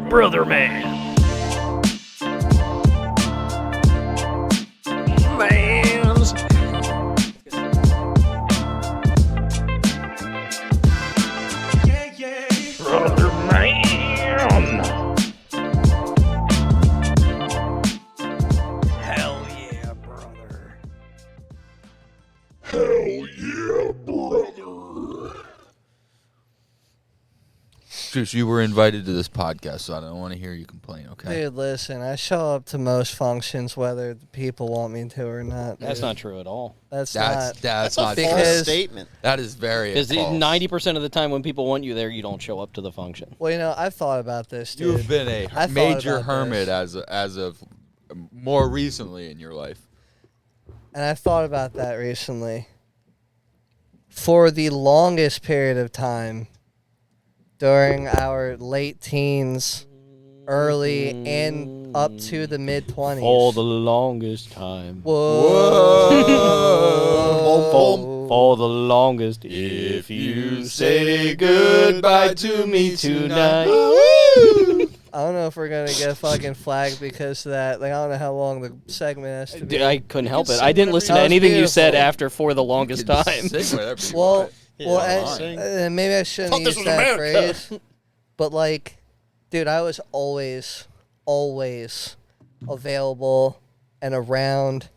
Brother Man. Mans. Brother Man. Hell yeah, brother. Hell yeah, brother. Juice, you were invited to this podcast, so I don't want to hear you complain, okay? Dude, listen, I show up to most functions whether the people want me to or not. That's dude. not true at all. That's That's not not because- false. Statement. That is very Because false. 90% of the time when people want you there, you don't show up to the function. Well, you know, I've thought about this, dude. You've been a I thought major about hermit this. as of more recently in your life. And I thought about that recently. For the longest period of time during our late teens, early, and up to the mid-20s. For the longest time. Whoa. For the longest. If you say goodbye to me tonight. I don't know if we're going to get fucking flagged because of that. Like, I don't know how long the segment has to be. I couldn't help it. sing I didn't whatever listen you to want. anything you Beautiful. said after For the longest You can time. sing whatever you Well, want. well, Yeah, maybe I shouldn't Thought this use was that America. phrase. But, like, dude, I was always available and around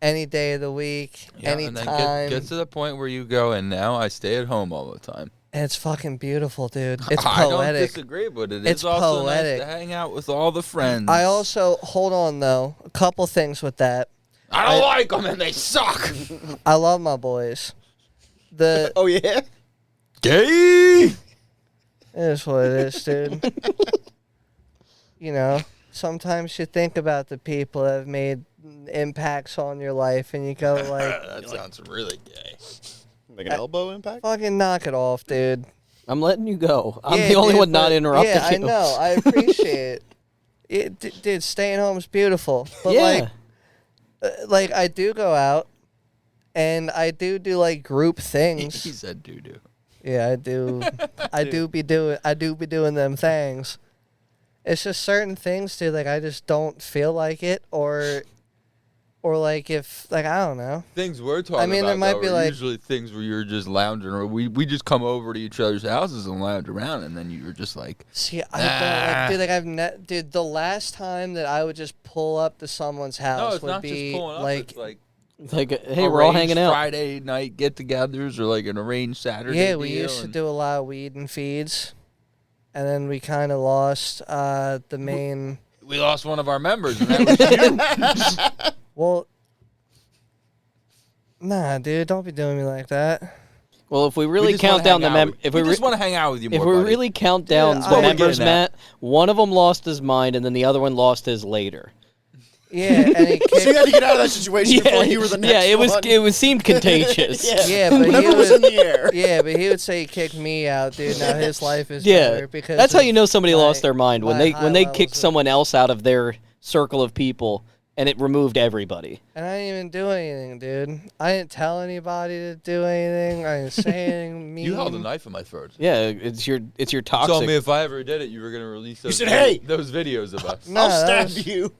any day of the week, Yeah, and then anytime. get to the point where you go, and now I stay at home all the time. And it's fucking beautiful, dude. It's I don't poetic. disagree, but It's it's also poetic. nice to hang out with all the friends. I also, hold on, though, a couple things with that. I don't like them, and they suck. I love my boys. The Oh, yeah? Gay. It is what it is, dude. You know, sometimes you think about the people that have made impacts on your life, and you go like, That sounds really gay. Like an elbow impact? "Fucking knock it off, dude." I'm letting you go. I'm Yeah, the only dude, one not but- interrupting Yeah, you. I know. I appreciate it. Dude, staying home is beautiful. But Yeah. like I do go out, and I do like group He things. said doo doo. Yeah, I do. I do be doing them things. It's just certain things, dude. Like I just don't feel like it, or like if like I don't know. Things we're talking I mean, about there might though, be, are like- usually things where you're just lounging, or we just come over to each other's houses and lounge around, and then you're just like, See, I don't like, dude. Like dude. The last time that I would just pull up to someone's house no, it's would not be just pulling up. like, It's like Like, hey, we're all arranged hanging out. Friday night get-togethers, or like an arranged Saturday. yeah, we deal, used to and- do a lot of weed and feeds, and then we kind of lost the main. We lost one of our members, and that was you. Well, nah, dude, don't be doing me like that. Well, if we We really just count wanna down hang the out mem, with- if we we just re- want to hang out with you if more, we buddy. really count down Yeah, the I- members, Getting at. Matt, one of them lost his mind, and then the other one lost his later. Yeah, and he So you kicked. had to get out of that situation before you were the next yeah, it was one. it was seemed contagious. Yeah, but he Whatever was in would. the air. Yeah, but he would say he kicked me out, dude. Now his life is Yeah, better because that's how of you know somebody my- lost their mind when my they high when they levels kicked of- someone else out of their circle of people, and it removed everybody. And I didn't even do anything, dude. I didn't tell anybody to do anything. I didn't say anything mean. You held a knife in my throat. Yeah, it's your You toxic. told me if I ever did it, you were gonna release those. said, "Hey!" those videos of us. No, I'll that stab was, you.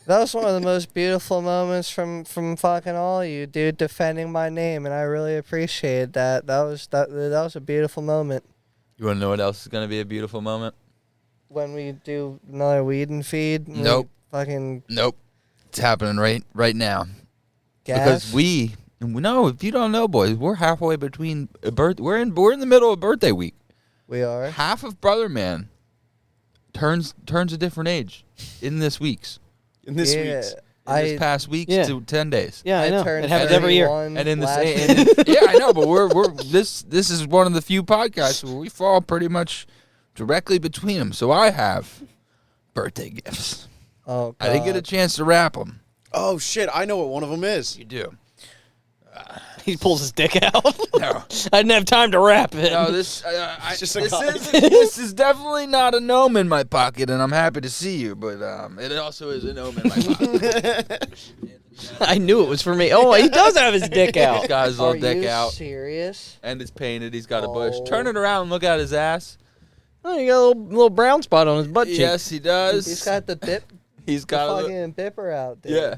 that was one of the most beautiful moments from fucking all you, dude, defending my name, and I really appreciated that. That was a beautiful moment. You want to know what else is gonna be a beautiful moment? When we do another weed and feed. and we Nope. Fucking Nope. It's happening right now. gas. Because no, if you don't know, boys, we're halfway between a birth. We're in the middle of birthday week. We are. Half of Brother Man turns a different age in this week's. In this Yeah, week's. In this past week's Yeah. to 10 days. yeah, I know. turned It happens every year. 31 And in the last same, year. yeah, I know, but we're this is one of the few podcasts where we fall pretty much directly between them. So I have birthday gifts. Oh, I didn't get a God. chance to wrap them. Oh, shit. I know what one of them is. You do. He pulls his dick out. No. I didn't have time to wrap it. No, this just a this comic. this is definitely not a gnome in my pocket, and I'm happy to see you. But it also is a gnome in my pocket. I knew it was for me. Oh, he does have his dick out. He's got his Are little dick you out, serious? and it's painted. He's got a bush. Oh. Turn it around and look at his ass. Oh, you got a little brown spot on his butt cheek. Yes, he does. He's got the He's got a little, fucking bipper out, dude. yeah.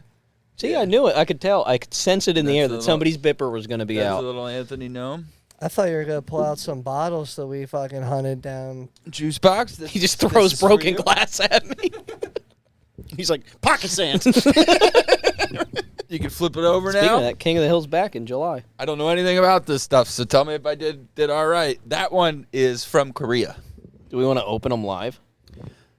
See, I knew it. I could tell. I could sense it in the That's air a that little- somebody's bipper was going to be That's out. a little Anthony gnome. I thought you were gonna pull out some bottles that we fucking hunted down. Juice box. He just This throws is for broken you. glass at me. He's like, pocket sand. You can flip it over Speaking now. of that, King of the Hill's back in July. I don't know anything about this stuff, so tell me if I did all right. That one is from Korea. Do we want to open them live?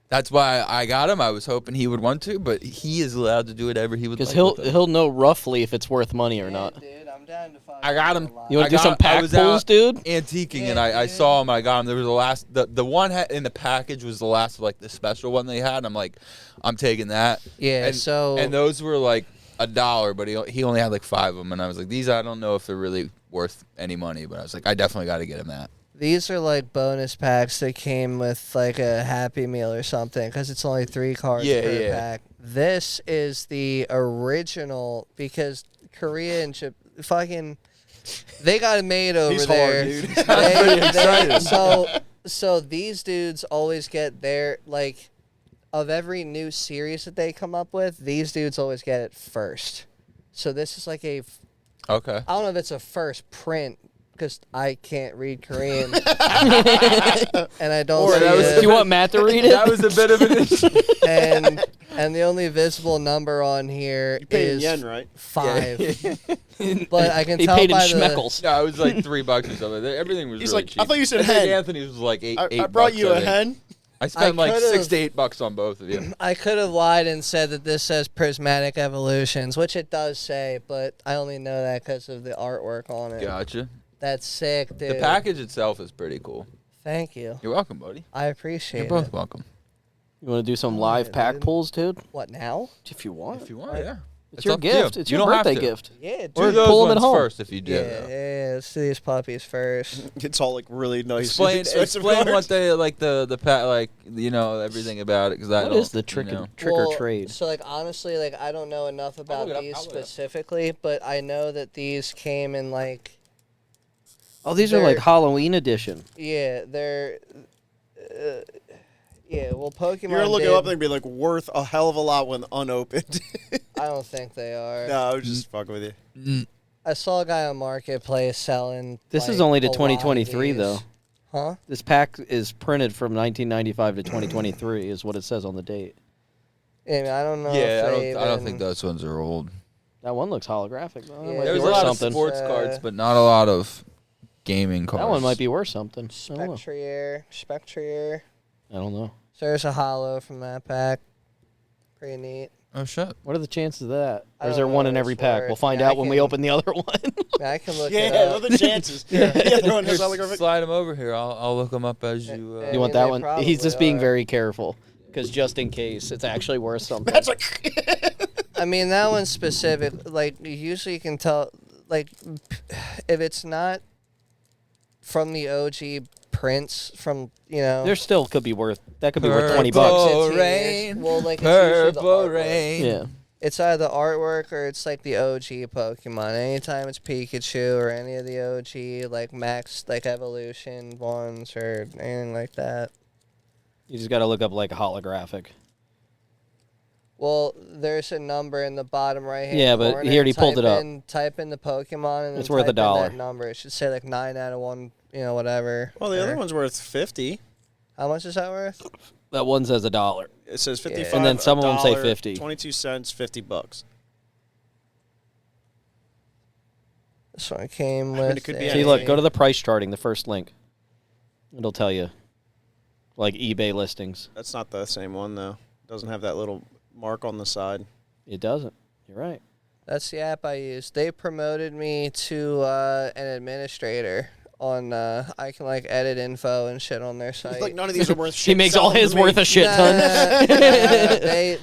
That's why I got him. I was hoping he would want to, but he is allowed to do whatever he would like. Because with it. he'll know roughly if it's worth money or not. Dude, I'm down to find. I got him. You want I to do got- some I pack was pulls, out dude? antiquing, Yeah, and I dude. saw him. I got him. There was the one in the package was the last like the special one they had. I'm like, I'm taking that. Yeah, and, so and those were like $1, but he only had like 5 of them, and I was like, these I don't know if they're really worth any money, but I was like, I definitely got to get him that. these are like bonus packs that came with like a Happy Meal or something because it's only 3 cards Yeah, per yeah. pack. This is the original because Korea and fucking they got it made over He's there. hard, dude. So these dudes always get their like of every new series that they come up with. These dudes always get it first. So this is like a Okay. I don't know if it's a first print because I can't read Korean, and I don't. Or see that was- it. Do you want Matt to read it? That was a bit of an issue. and the only visible number on here You pay in is yen, right? 5. But I can He tell paid in by the schmeckles. No, it was like $3 or something. Everything was He's really like, cheap. I thought you said I think hen. Anthony's was like eight. I brought you $8, a I think. hen. I spent like could've- $6 to $8 on both of you. I could have lied and said that this says Prismatic Evolutions, which it does say, but I only know that because of the artwork on it. Gotcha. That's sick, dude. The package itself is pretty cool. Thank you. You're welcome, buddy. I appreciate You're both it. welcome. You want to do some Oh, live yeah, pack dude. pulls, dude? What now? If you want. If you want, yeah. It's your up to you. gift. It's You your don't have birthday to. gift. Yeah, Do dude. those pull 'em at ones home. first if you do. Yeah, though. yeah, let's do these puppies first. It's all like really nice. Explain expensive what cards. they like the like you know everything about it because I What don't. is the trick you know. trick or trade? So like honestly, like I don't know enough about look it up, these I'll look it up. specifically, but I know that these came in like Oh, these are like they're- Halloween edition. yeah, they're yeah, well Pokemon You're gonna look did, it up and be like worth a hell of a lot when unopened. I don't think they are. no, I was just fucking with you. I saw a guy on Marketplace selling This is like, only to a lot of 2023 these. though. Huh? This pack is printed from 1995 to 2023 is what it says on the date. Yeah, I, mean, I don't know. Yeah, if I don't even- think those ones are old. That one looks holographic though. That Yeah, might There's be a worth lot of something. sports Uh, cards, but not a lot of gaming cards. That one might be worth something. I don't know. Spectrier. I don't know. So there's a hollow from that pack. Pretty neat. Oh shit! What are the chances of that? I Or is don't there know one what in every it's pack? worth. We'll find Yeah, I out when we can- open the other one. I can look Yeah, it what up. are the chances? yeah, they're on Here, this holographic. slide them over here. I'll look them up as you. Yeah. You want mean, that they one? probably He's just being are. very careful because just in case, it's actually worth something. That's like. I mean, that one's specific. Like, usually you can tell, like, if it's not from the OG prints from, you know. There still could be worth. That could be worth Purple 20 bucks. 15 years. rain, Well, like, it's usually the Purple artwork. rain. Yeah. It's either the artwork or it's, like, the OG Pokemon. Anytime it's Pikachu or any of the OG, like, Max, like, Evolution ones or anything like that. You just got to look up like a holographic. Well, there's a number in the bottom right hand Yeah, but corner. he already pulled it up. Type in the Pokemon and It's then worth type in $1. that number. It should say like 9 out of 1, you know, whatever. Well, the other Or- one's worth 50. How much is that worth? That one says $1. It says 55. And then some of them say $1, 50. 22 cents, $50. This one came mean, with. it could be a- See, look, go to the price charting, the first link. It'll tell you. Like eBay listings. That's not the same one though. It doesn't have that little mark on the side. It doesn't. You're right. That's the app I use. They promoted me to an administrator on. I can like edit info and shit on their site. Like none of these are worth shit. He makes all Sell them his to me. worth a shit Nah, ton.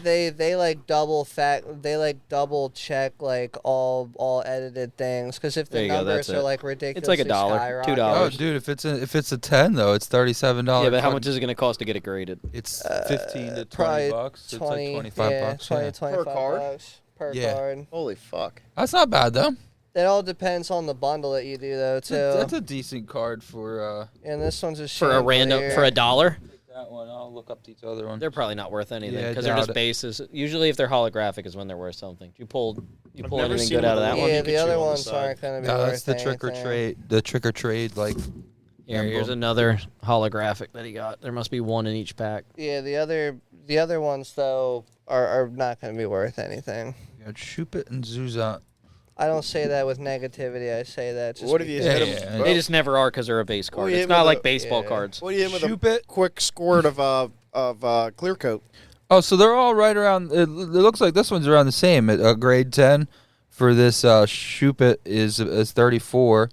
they like double check like all edited things because if There the you go, numbers that's are it. like ridiculous, It's like $1, $2. Oh, dude, if it's a 10 though, it's $37. Yeah, but how much is it going to cost to get it graded? It's 15 to 20 probably bucks. It's 20, like 25 yeah, bucks. 20, Yeah. 25 Per card? bucks per Yeah. card. Holy fuck. That's not bad though. It all depends on the bundle that you do, though, too. That's a decent card for And this one's a For a random, for a $1. that one. I'll look up these other ones. They're probably not worth anything Yeah, because they're just doubt it. bases. Usually, if they're holographic, is when they're worth something. You pull never anything seen good out of that one. one? Yeah, Pikachu the other on the ones side. aren't going to be No, worth that's the trick or anything. trade. The trick or trade, like. Here, here's emblem. another holographic that he got. There must be one in each pack. Yeah, the other ones, though, are not going to be worth anything. You got Shuppet and Zuzat. I don't say that with negativity. I say that just What have you because- hit Yeah, him? yeah. They just never are because they're a base card. you It's hit not with like a- baseball yeah. cards. What do you hit with Shuppet. a quick squirt of clear coat? Oh, so they're all right around. It looks like this one's around the same. A grade 10 for this Shuppet is 34.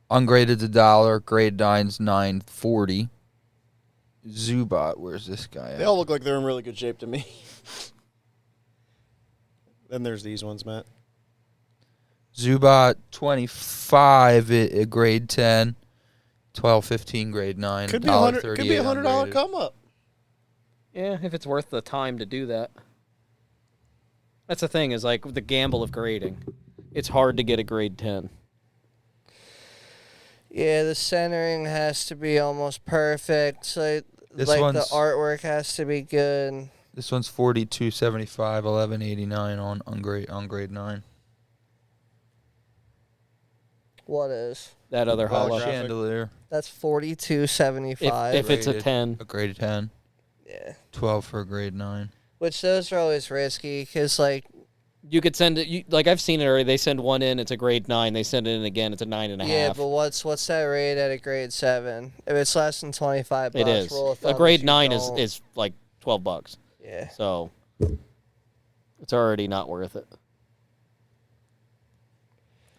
Ungraded's $1. Grade 9's $9.40. Zubat, where's this guy at? They all look like they're in really good shape to me. Then there's these ones, Matt. Zubat 25 at grade 10. 12.15 grade 9. Could be $100. Could be $1.38 $100 ungraded. come up. Yeah, if it's worth the time to do that. That's the thing, is like the gamble of grading. It's hard to get a grade 10. Yeah, the centering has to be almost perfect. So, This like the one's- artwork has to be good. This one's 42.75, 11.89 on grade 9. What is? That other holo. Holographic. Chandelier, That's 42.75. If it's a Graded. 10. a grade 10. Yeah. 12 for a grade 9. Which those are always risky because, like, You could send it, like I've seen it already. They send one in, it's a grade 9. They send it in again, it's a 9.5. yeah, but what's that rate at a grade 7? If it's less than 25 bucks, It is. rule of A thumb grade you 9 don't- is like $12. Yeah. So it's already not worth it.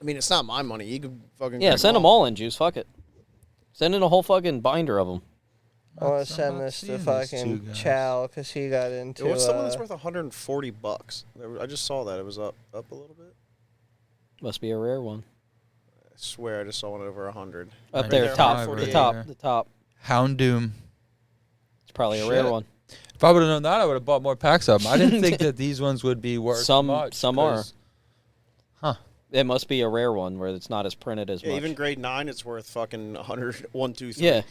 I mean, it's not my money. You could fucking Yeah, crack send them all in, Juice. Fuck it. Send in a whole fucking binder of them. I want I'm to send not this to seeing these fucking two guys. Chow because he got into. Yo, what's the one that's worth $140? I just saw that. It was up a little bit. Must be a rare one. I swear I just saw one over 100. Up there, They're top, high the right top, there. the top. Houndoom. It's probably a rare Shit. one. If I would have known that, I would have bought more packs of them. I didn't think that these ones would be worth Some much. some are. 'cause- It must be a rare one where it's not as printed as Yeah, much. even grade 9, it's worth fucking 100, 1, 2, 3. Yeah.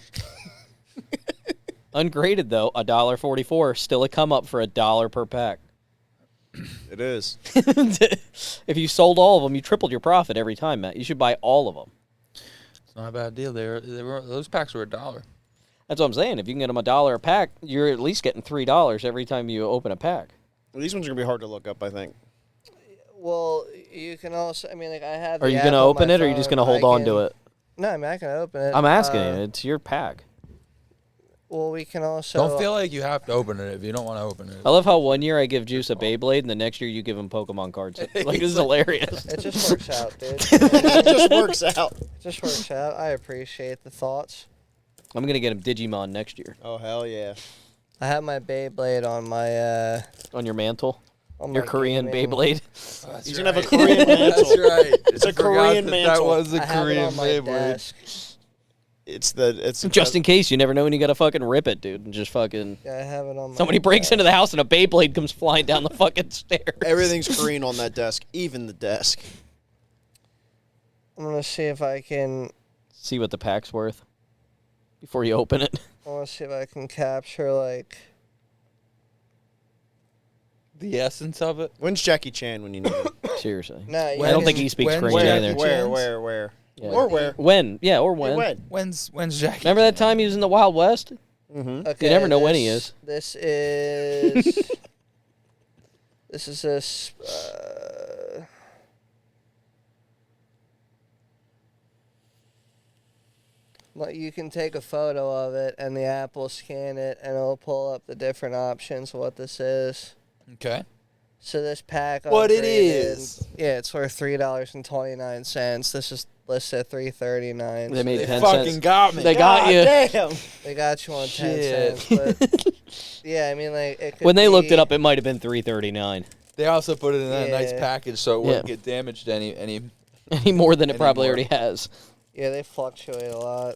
Ungraded though, $1.44, still a come up for $1 per pack. It is. If you sold all of them, you tripled your profit every time, Matt. You should buy all of them. It's not a bad deal. Those packs were $1. That's what I'm saying. If you can get them $1 a pack, you're at least getting $3 every time you open a pack. These ones are going to be hard to look up, I think. Well, you can also. I mean, like I have. Are the you app going to on open my it, or are you just phone. going to hold I on to can- it? No, I mean I can open it. I'm asking you. It's your pack. Well, we can also. Don't feel like you have to open it if you don't want to open it. I love how one year I give Juice a Beyblade, and the next year you give him Pokemon cards. Like, this is hilarious. It just works out, dude. It just works out. It just works out. I appreciate the thoughts. I'm going to get him Digimon next year. Oh, hell yeah. I have my Beyblade on my On your mantle. on Your my Korean gaming- Beyblade. That's He's going to have a Korean mantle. That's right. It's a I forgot Korean that mantle. That was a I have it Korean on my Beyblade. desk. It's Just in case. You never know when you got to fucking rip it, dude. And just fucking... Yeah, I have it on my Somebody breaks desk. into the house and a Beyblade comes flying down the fucking stairs. Everything's Korean on that desk, even the desk. I'm gonna see if I can. See what the pack's worth before you open it. I want to see if I can capture like. The essence of it. When's Jackie Chan when you need him? Seriously. No, you I don't can- think he speaks when- Korean where- either. Where? Yeah. Or where? When? Yeah, or when. Hey, when? When's Jackie? Remember that time he was in the Wild West? Mm-hmm. Okay, You never know when he this- is. This is. This is this. Like you can take a photo of it, and the app will scan it, and it'll pull up the different options of what this is. Okay. So this pack. What it ungraded, is. Yeah, it's worth $3.29. This is listed at $3.39. They made They 10 fucking cents. got me. They got you. Damn. They got you on 10 Shit. cents. But yeah, I mean, like it could When they looked be- it up, it might have been $3.39. They also put it in that nice Yeah. package so it wouldn't Yeah. get damaged any. Any more than it probably Anymore. already has. Yeah, they fluctuate a lot.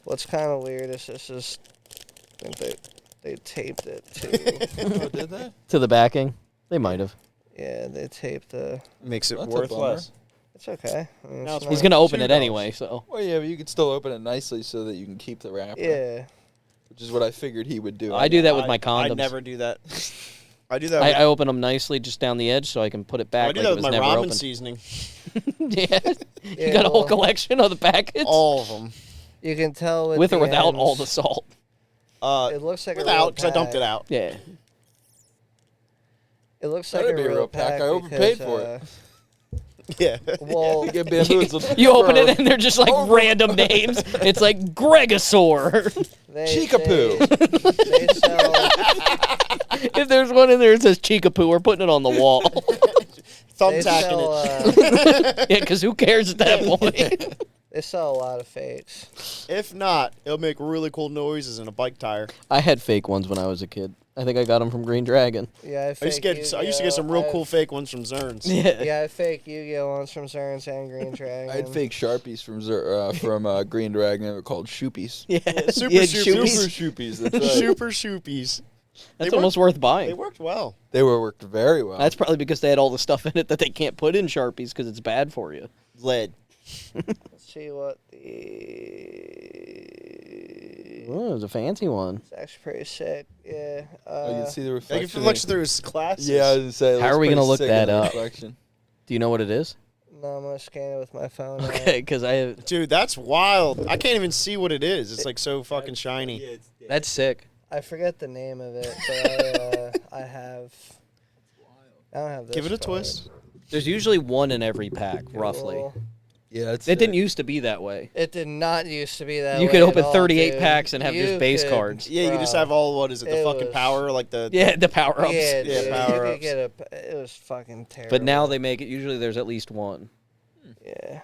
What's kind of weird is this is. I think they taped it too. Oh, did they? To the backing. They might have. Yeah, they taped the. Makes it That's a worth bummer. less. It's okay. I mean, Now it's it's He's not- gonna open it $2. anyway, so. Well, yeah, but you could still open it nicely so that you can keep the wrapper. Yeah. Which is what I figured he would do. I do that with my condoms. I never do that. I do that. I open them nicely just down the edge so I can put it back I do like that it with was my never ramen open. seasoning. Yeah. You Yeah, got a whole well, collection of the packets? All of them. You can tell with or the without all ends. the salt. It looks like a Without, real because I dumped it pack. out. Yeah. It looks like That'd a be a real real pack. pack. I overpaid because, for it. Yeah. Well, You get bamboozled. You open for it and they're just like random names. It's like Gregosaur. Chickapoo. They sell. If there's one in there that says Chickapoo, we're putting it on the wall. They Thumbtacking sell, it. Yeah, because who cares at that point? they sell a lot of fakes. If not, it'll make really cool noises in a bike tire. I had fake ones when I was a kid. I think I got them from Green Dragon. Yeah, I used to get some real cool fake ones from Zerns. Yeah. Yeah, I fake Yu-Gi-Oh ones from Zerns and Green Dragon. I had fake Sharpies from Green Dragon. They were called Shoopies. Yeah. Super You had Shoopies. Super Shoopies. That's right. Super Shoopies. That's They almost worth buying. They worked well. They worked very well. That's probably because they had all the stuff in it that they can't put in Sharpies because it's bad for you. Lead. Let's see what the. Oh, it was a fancy one. It's actually pretty sick. Yeah. Oh, you can see the I reflection. can look through his glasses. Yeah, I was gonna say. it How looks are we gonna pretty look sick that in the up? reflection. Do you know what it is? No, I'm gonna scan it with my phone. now. Okay, because Dude, that's wild. I can't even see what it is. It's like so fucking shiny. that's sick. I forget the name of it, but I have. I don't have this. Give it a card. twist. There's usually one in every pack, roughly. Cool. Yeah, it's. It didn't used to be that way. It did not used to be that. You way could at open all, 38 dude. packs and have just You base could- cards. Yeah, you just Bro. have all, what is it, the It fucking was- power? Like the. Yeah, the power ups. Yeah, Yeah, dude, power you ups. could get a. It was fucking terrible. But now they make it. Usually, there's at least one. Yeah.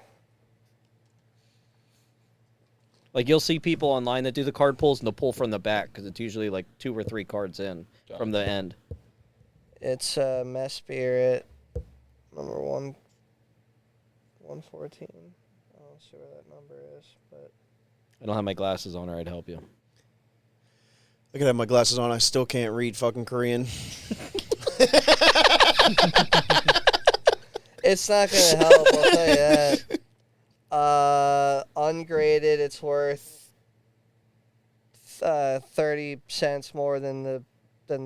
Like you'll see people online that do the card pulls and they'll pull from the back because it's usually like 2 or 3 cards in from the end. It's Mess Spirit, number 114. I don't see where that number is, but I don't have my glasses on, or I'd help you. I could have my glasses on. I still can't read fucking Korean. it's not gonna help. I'll tell you that. Ungraded, it's worth 30 cents more than the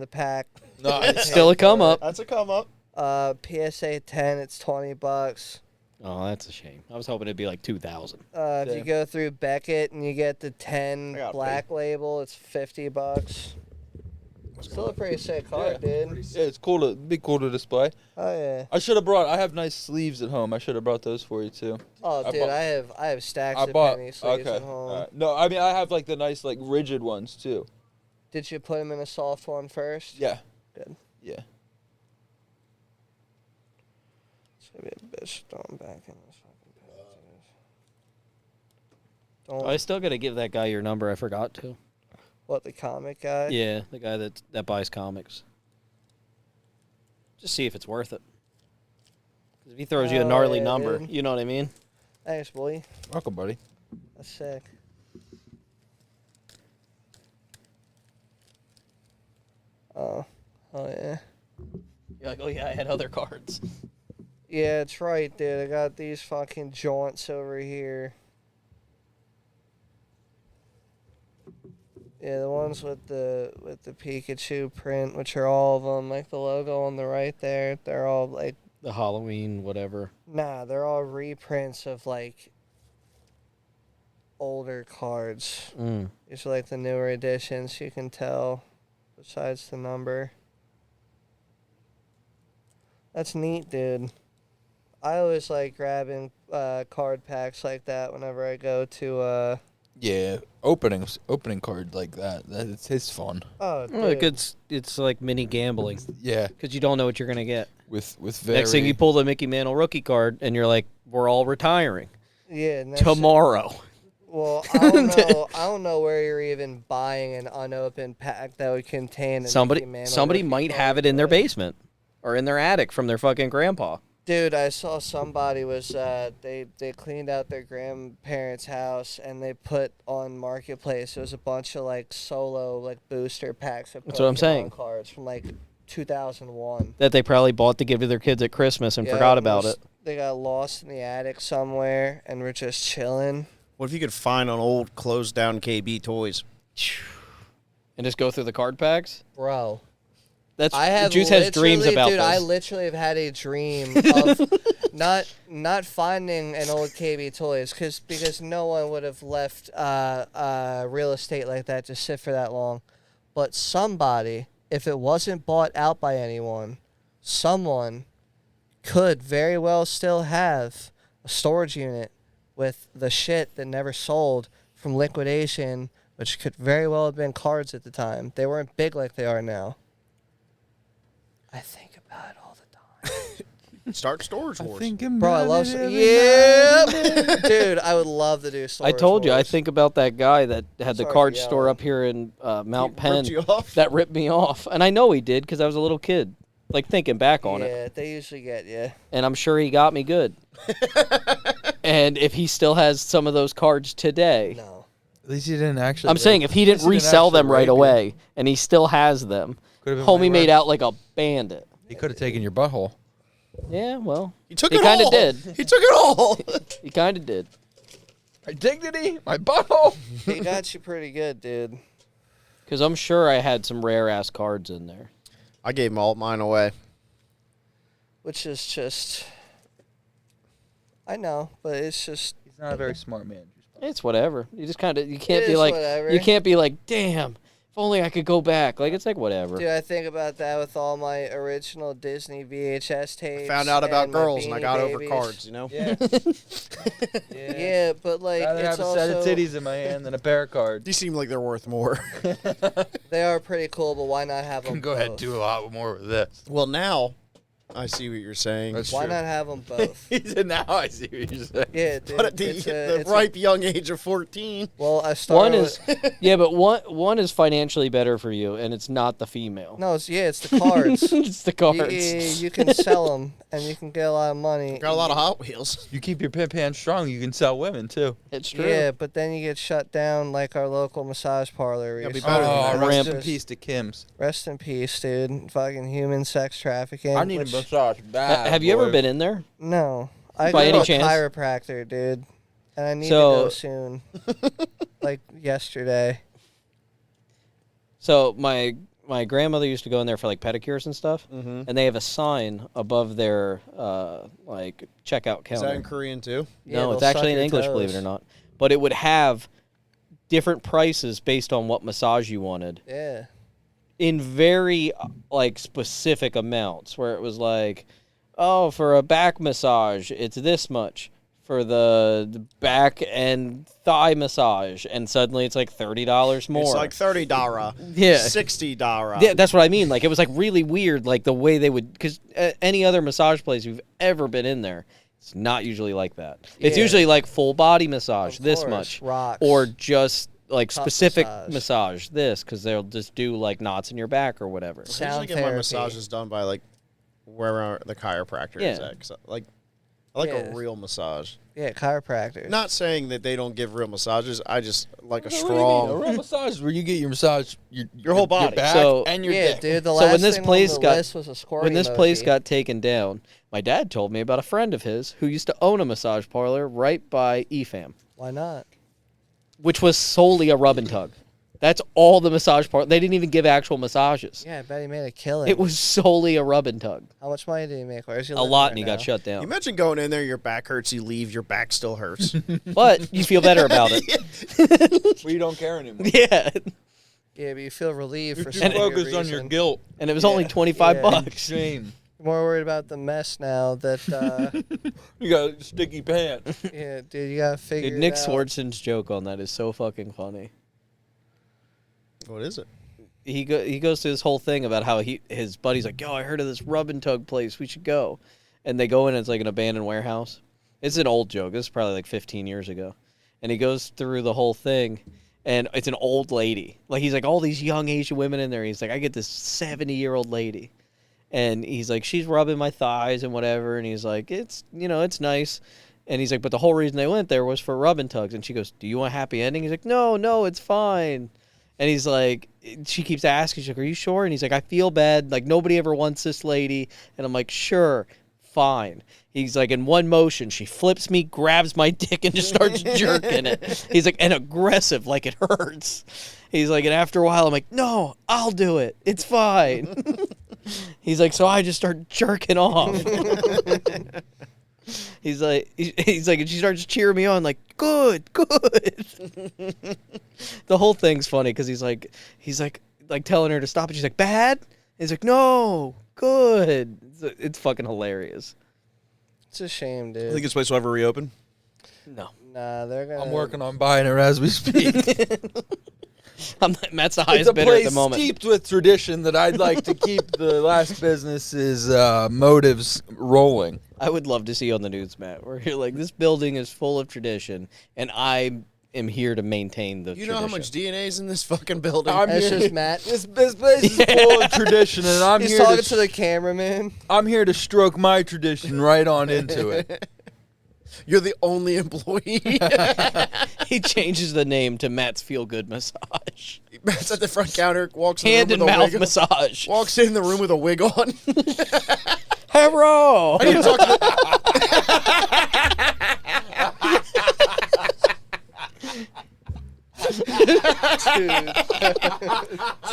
pack. No, It's still a come up. That's a come up. PSA 10, it's $20. Oh, that's a shame. I was hoping it'd be like 2,000. If you go through Beckett and you get the 10 I got black label, it's $50. Still a pretty sick card, dude. Yeah, it's cool to be cool to display. Oh yeah. I should have brought. I have nice sleeves at home. I should have brought those for you too. Oh, I dude, bought- I have stacks I of bought. penny sleeves Okay. at home. Alright. No, I mean I have like the nice like rigid ones too. Did you put them in a soft one first? Yeah. Good. Yeah. It's gonna be a bitch throwing back in this fucking package. Oh, Don't I still got to give that guy your number. I forgot to. what the comic guy? Yeah, the guy that buys comics. Just see if it's worth it. 'Cause if he throws you a Oh, gnarly yeah, number, dude. you know what I mean? Thanks, boy. Welcome, buddy. That's sick. Oh yeah. You're like, oh yeah, I had other cards. Yeah, it's right, dude. I got these fucking joints over here. Yeah, the ones with the Pikachu print, which are all of them, like the logo on the right there. They're all like, The Halloween, whatever. nah, they're all reprints of like older cards. Mm. These are like the newer editions. You can tell, besides the number. That's neat, dude. I always like grabbing card packs like that whenever I go to. Yeah, opening card like that. It's fun. Oh, Well, dude. it's like mini gambling Yeah, because you don't know what you're gonna get. with very. Next thing you pull the Mickey Mantle rookie card, and you're like, we're all retiring Yeah. and tomorrow. Well, I don't know. I don't know where you're even buying an unopened pack that would contain. A Somebody Mickey Mantle somebody rookie might card, have it in their but- basement or in their attic from their fucking grandpa. Dude, I saw somebody was they cleaned out their grandparents' house and they put on Marketplace. It was a bunch of like solo like booster packs of That's what I'm Pokemon saying. cards from like 2001. That they probably bought to give to their kids at Christmas and Yeah, forgot about it. they got lost in the attic somewhere and we're just chilling. What if you could find an old closed down KB Toys? And just go through the card packs. Bro. That's I have Juice has dreams literally- about dude, this. I literally have had a dream of not finding an old KB Toys because no one would have left real estate like that to sit for that long. But somebody, if it wasn't bought out by anyone, someone could very well still have a storage unit with the shit that never sold from liquidation, which could very well have been cards at the time. They weren't big like they are now. I think about it all the time. Start Storage Wars. Bro, I love... Yeah! Dude, I would love to do I Storage told you, I Wars. think about that guy that had the Sorry card for store yelling. up here in Mount He Penn. ripped you off? That ripped me off. And I know he did because I was a little kid. Like, thinking back on it. Yeah, they usually get you. And I'm sure he got me good. And if he still has some of those cards today... No. At least he didn't actually. I'm saying if he didn't resell them right away and he still has them, Could've been homie my made rep. out like a bandit. He could have taken your butthole. Yeah, well, He took He it kinda all. did. He took it all. he kind of did. My dignity, my butthole. He got you pretty good, dude. Because I'm sure I had some rare-ass cards in there. I gave all mine away. Which is just... I know, but it's just... He's not a very smart man. It's whatever. You just kind of, you can't It be is like, whatever. you can't be like, damn, if only I could go back. Like, it's like, whatever. Dude, I think about that with all my original Disney VHS tapes. Found out about and my girls and I Beanie got over Babies. cards, you know? Yeah. Yeah, but like, Rather it's have a also... set of titties in my hand than a pair of cards. These seem like they're worth more. They are pretty cool, but why not have them Go ahead, both? do a lot more with this. Well, now I see what you're saying. That's Why true. not have them both? He said, "Now I see what you're saying." Yeah, dude. But at the, the ripe young age of 14. Well, I started One is, yeah, but one is financially better for you, and it's not the female. No, it's the cards. It's the cards. You can sell them, and you can get a lot of money. Got a lot of Hot Wheels. You keep your pimp hand strong, you can sell women too. It's true. Yeah, but then you get shut down like our local massage parlor. Gotta be recently. better than Oh, that. rest in Ramp. peace to Kim's. Rest in peace, dude. Fucking human sex trafficking. I need which- a massage bad. Have you ever boy. been in there? No, I By go any to a chance? chiropractor, dude, and I need So- to go soon. Like yesterday. So my grandmother used to go in there for like pedicures and stuff, Mm-hmm. and they have a sign above their like checkout Is counter. that in Korean too? Yeah, No, it's they'll actually suck in your English, believe it toes. or not. But it would have different prices based on what massage you wanted Yeah. in very like specific amounts. Where it was like, oh, for a back massage, it's this much. For the back and thigh massage, and suddenly it's like $30 more. It's like $30, Yeah. $60. Yeah, that's what I mean. Like, it was like really weird, like the way they would, because any other massage place you've ever been in there, it's not usually like that. It's Yeah. usually like full body massage, Of this course, much, rocks. or just like Top specific massage. massage, this, because they'll just do like knots in your back or whatever. I usually Sound get my therapy. massages done by like where the chiropractor is Yeah. at. 'Cause I like Yeah. a real massage. Yeah, chiropractor. Not saying that they don't give real massages. I just like a What do you mean? A strong. real massage is where you get your massage, your whole body. your back, So- and your Yeah, dick. dude. The So last when this thing place on the got- list was a squirting When this place emoji. got taken down, my dad told me about a friend of his who used to own a massage parlor right by EFAM, Why not? which was solely a rub and tug. That's all the massage part. They didn't even give actual massages. Yeah, I bet he made a killing. It was solely a rub and tug. How much money did he make? Where's he A living lot, right and he now? got shut You down. imagine going in there, your back hurts, you leave, your back still hurts. But you feel better about it. we don't care anymore. Yeah. Yeah, but you feel relieved You're for too some weird focused on your reason. guilt. And it was only Yeah. 25 Yeah. bucks. Shame. More worried about the mess now that, You got sticky pants. yeah, dude, you gotta figure Dude, Nick it out. Swartzen's joke on that is so fucking funny. What is it? He goes through this whole thing about how his buddy's like, yo, I heard of this rub and tug place. We should go. And they go in, and it's like an abandoned warehouse. It's an old joke. This is probably like 15 years ago. And he goes through the whole thing, and it's an old lady. Like, he's like, all these young Asian women in there. He's like, I get this 70-year-old lady. And he's like, she's rubbing my thighs and whatever. And he's like, it's nice. And he's like, but the whole reason they went there was for rub and tugs. And she goes, do you want a happy ending? He's like, no, it's fine. And he's like, she keeps asking, she's like, are you sure? And he's like, I feel bad. Like, nobody ever wants this lady. And I'm like, sure, fine. He's like, in one motion, she flips me, grabs my dick, and just starts jerking it. He's like, and aggressive, like it hurts. He's like, and after a while, I'm like, no, I'll do it. It's fine. He's like, so I just start jerking off. He's like, and she starts cheering me on, like, good. The whole thing's funny because he's like telling her to stop, and she's like, bad. He's like, no, good. It's fucking hilarious. It's a shame, dude. I think this place will ever reopen. No, Nah, they're gonna. I'm working on buying it as we speak. Matt's the It's highest a bidder at place the moment. steeped with tradition that I'd like to keep the last business's motives rolling. I would love to see on the news, Matt, where you're like, this building is full of tradition, and I am here to maintain the You tradition. know how much DNA is in this fucking building? That's just Matt. This place is full of tradition, and I'm He's here talking to to the cameraman. I'm here to stroke my tradition right on into it. You're the only employee. He changes the name to Matt's Feel Good Massage. Matt's at the front counter, walks in Hand the and room with a mouth wig. massage. Walks in the room with a wig on. Hello. I need to talk to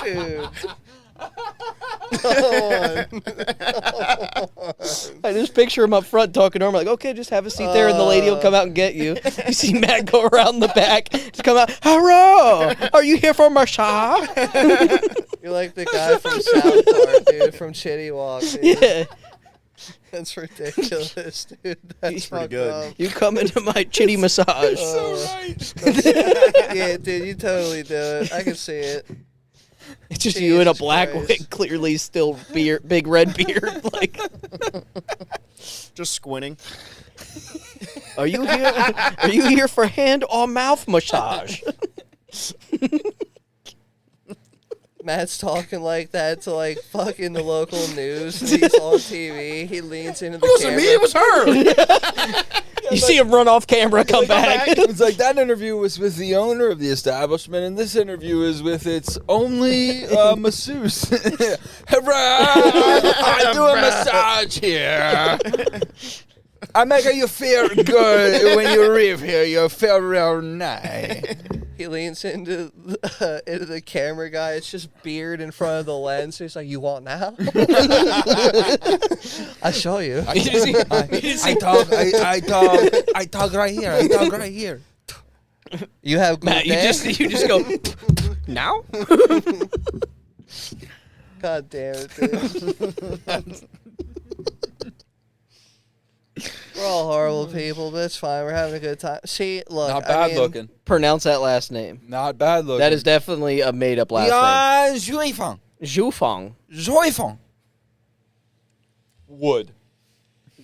Dude. I just picture him up front talking to him, like, okay, just have a seat there, and the lady will come out and get you. You see Matt go around the back, just come out, hello, are you here for a massage? You're like the guy from South Park, dude, from Chitty Walk. Dude. Yeah. That's ridiculous, dude. That's He's pretty fucked good. up. You come into my chitty massage. Yeah, dude, you totally do it. I can see it. It's just you in a Jesus black Christ. wig, clearly still big red beard. Like, just squinting. are you here? Are you here for hand or mouth massage? Matt's talking like that to like fucking the local news. He's on TV. He leans into the It wasn't camera. me, it was her. You see him run off camera, come back. It's like that interview was with the owner of the establishment, and this interview is with its only masseuse. I do a massage here. I make you feel good when you leave here. You feel real nice. He leans into the camera guy. It's just beard in front of the lens. He's like, "You want now?" I show you. I talk right here. I talk right here. You have good Matt, you just go now. God damn it, dude. We're all horrible people, but it's fine. We're having a good time. See, look. Not I bad mean, looking. Pronounce that last name. Not bad looking. That is definitely a made-up last Joyfang. name. Zhufang. Joyfang. Wood.